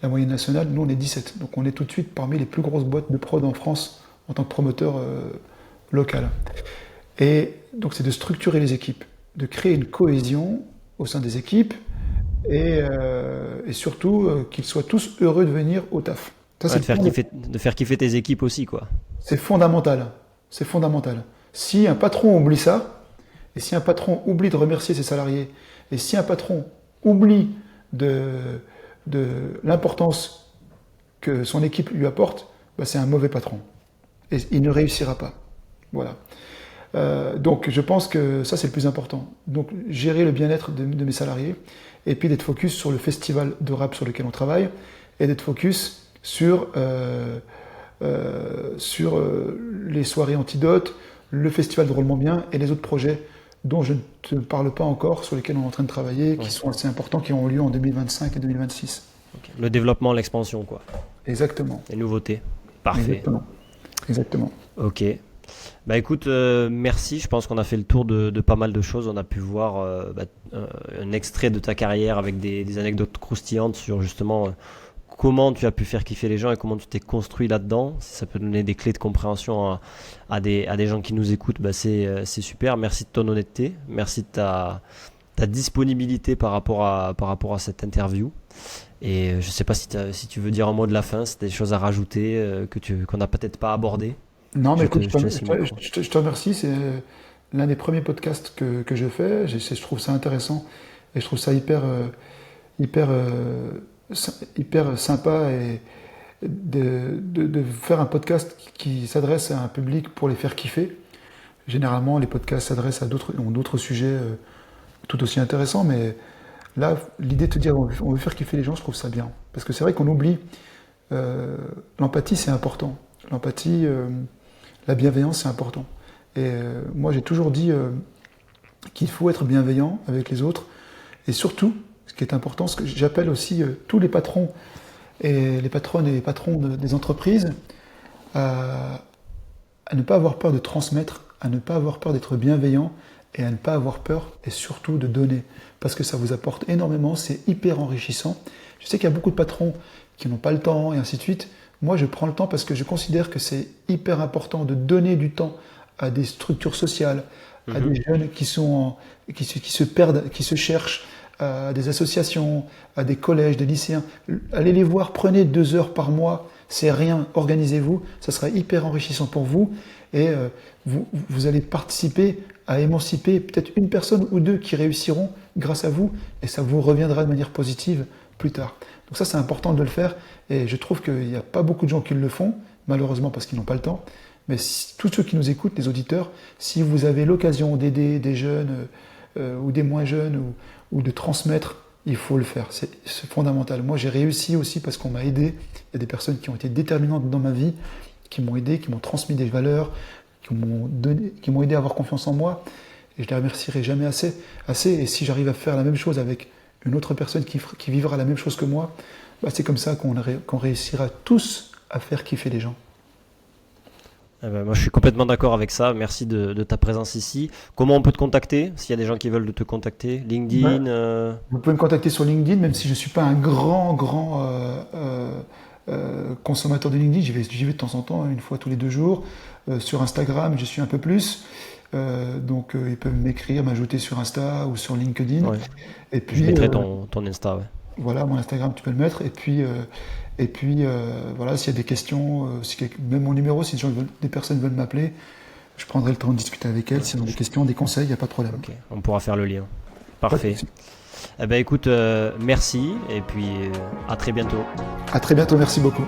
Speaker 1: La moyenne nationale, nous, on est 17. Donc on est tout de suite parmi les plus grosses boîtes de prod en France en tant que promoteur local. Et donc c'est de structurer les équipes, de créer une cohésion au sein des équipes et surtout qu'ils soient tous heureux de venir au taf. Ça,
Speaker 2: Ouais, de faire kiffer tes équipes aussi, quoi.
Speaker 1: c'est fondamental. C'est fondamental. Si un patron oublie ça, et si un patron oublie de remercier ses salariés, et si un patron oublie de l'importance que son équipe lui apporte, bah, c'est un mauvais patron. Et il ne réussira pas. Voilà. Donc je pense que ça c'est le plus important. Donc gérer le bien-être de mes salariés et puis d'être focus sur le festival de rap sur lequel on travaille et d'être focus sur les soirées antidotes, le festival de Drôlement Bien et les autres projets dont je ne te parle pas encore, sur lesquels on est en train de travailler, qui sont assez importants, qui auront lieu en 2025 et 2026.
Speaker 2: Ok. Le développement, l'expansion, quoi.
Speaker 1: Exactement.
Speaker 2: Les nouveautés. Parfait.
Speaker 1: Exactement.
Speaker 2: Ok. Bah écoute, merci. Je pense qu'on a fait le tour de pas mal de choses. On a pu voir un extrait de ta carrière avec des anecdotes croustillantes sur justement comment tu as pu faire kiffer les gens et comment tu t'es construit là-dedans. Si ça peut donner des clés de compréhension à des gens qui nous écoutent, bah c'est super. Merci de ton honnêteté. Merci de ta disponibilité par rapport à cette interview. Et je sais pas si tu veux dire un mot de la fin, si tu as des choses à rajouter qu'on n'a peut-être pas abordé.
Speaker 1: Non, mais écoute,
Speaker 2: te laisse le micro.
Speaker 1: je te remercie. C'est l'un des premiers podcasts que je fais. Je trouve ça intéressant et je trouve ça hyper, hyper sympa et de faire un podcast qui s'adresse à un public pour les faire kiffer. Généralement, les podcasts s'adressent à d'autres sujets tout aussi intéressants, mais là, l'idée de te dire on veut faire kiffer les gens, je trouve ça bien. Parce que c'est vrai qu'on oublie l'empathie, c'est important. L'empathie, la bienveillance, c'est important. Et moi, j'ai toujours dit qu'il faut être bienveillant avec les autres. Et surtout, ce qui est important, ce que j'appelle aussi tous les patrons et les patronnes et les patrons des entreprises à ne pas avoir peur de transmettre, à ne pas avoir peur d'être bienveillant et à ne pas avoir peur et surtout de donner. Parce que ça vous apporte énormément, c'est hyper enrichissant. Je sais qu'il y a beaucoup de patrons qui n'ont pas le temps et ainsi de suite. Moi, je prends le temps parce que je considère que c'est hyper important de donner du temps à des structures sociales, à
Speaker 2: Mhm.
Speaker 1: des jeunes qui se perdent, qui se cherchent, à des associations, à des collèges, des lycéens. Allez les voir, prenez 2 heures par mois, c'est rien, organisez-vous, ça sera hyper enrichissant pour vous et vous allez participer à émanciper peut-être une personne ou deux qui réussiront grâce à vous et ça vous reviendra de manière positive plus tard. Donc ça c'est important de le faire et je trouve qu'il n'y a pas beaucoup de gens qui le font, malheureusement parce qu'ils n'ont pas le temps. Mais tous ceux qui nous écoutent, les auditeurs, si vous avez l'occasion d'aider des jeunes ou des moins jeunes ou de transmettre, il faut le faire. C'est fondamental. Moi, j'ai réussi aussi parce qu'on m'a aidé. Il y a des personnes qui ont été déterminantes dans ma vie, qui m'ont aidé, qui m'ont transmis des valeurs, qui m'ont aidé à avoir confiance en moi. Et je ne les remercierai jamais assez. Et si j'arrive à faire la même chose avec une autre personne qui vivra la même chose que moi, bah, c'est comme ça qu'on réussira tous à faire kiffer les gens.
Speaker 2: Eh ben, moi, je suis complètement d'accord avec ça. Merci de ta présence ici. Comment on peut te contacter? S'il y a des gens qui veulent te contacter,
Speaker 1: Ouais.
Speaker 2: LinkedIn.
Speaker 1: Vous pouvez me contacter sur LinkedIn, même si je ne suis pas un grand consommateur de LinkedIn. J'y vais de temps en temps, une fois tous les 2 jours. Sur Instagram, je suis un peu plus. Donc, ils peuvent m'écrire, m'ajouter sur Insta ou sur LinkedIn.
Speaker 2: Ouais.
Speaker 1: Et
Speaker 2: Je
Speaker 1: puis,
Speaker 2: mettrai ton Insta. Ouais.
Speaker 1: voilà, mon Instagram, tu peux le mettre. Et puis voilà, s'il y a des questions, même mon numéro, si des personnes veulent m'appeler, je prendrai le temps de discuter avec elles. S'ils ont des questions, des conseils, il n'y a pas de problème.
Speaker 2: Ok, on pourra faire le lien.
Speaker 1: Pas de
Speaker 2: Parfait.
Speaker 1: souci.
Speaker 2: Eh ben, écoute, merci et puis à très bientôt.
Speaker 1: À très bientôt, merci beaucoup.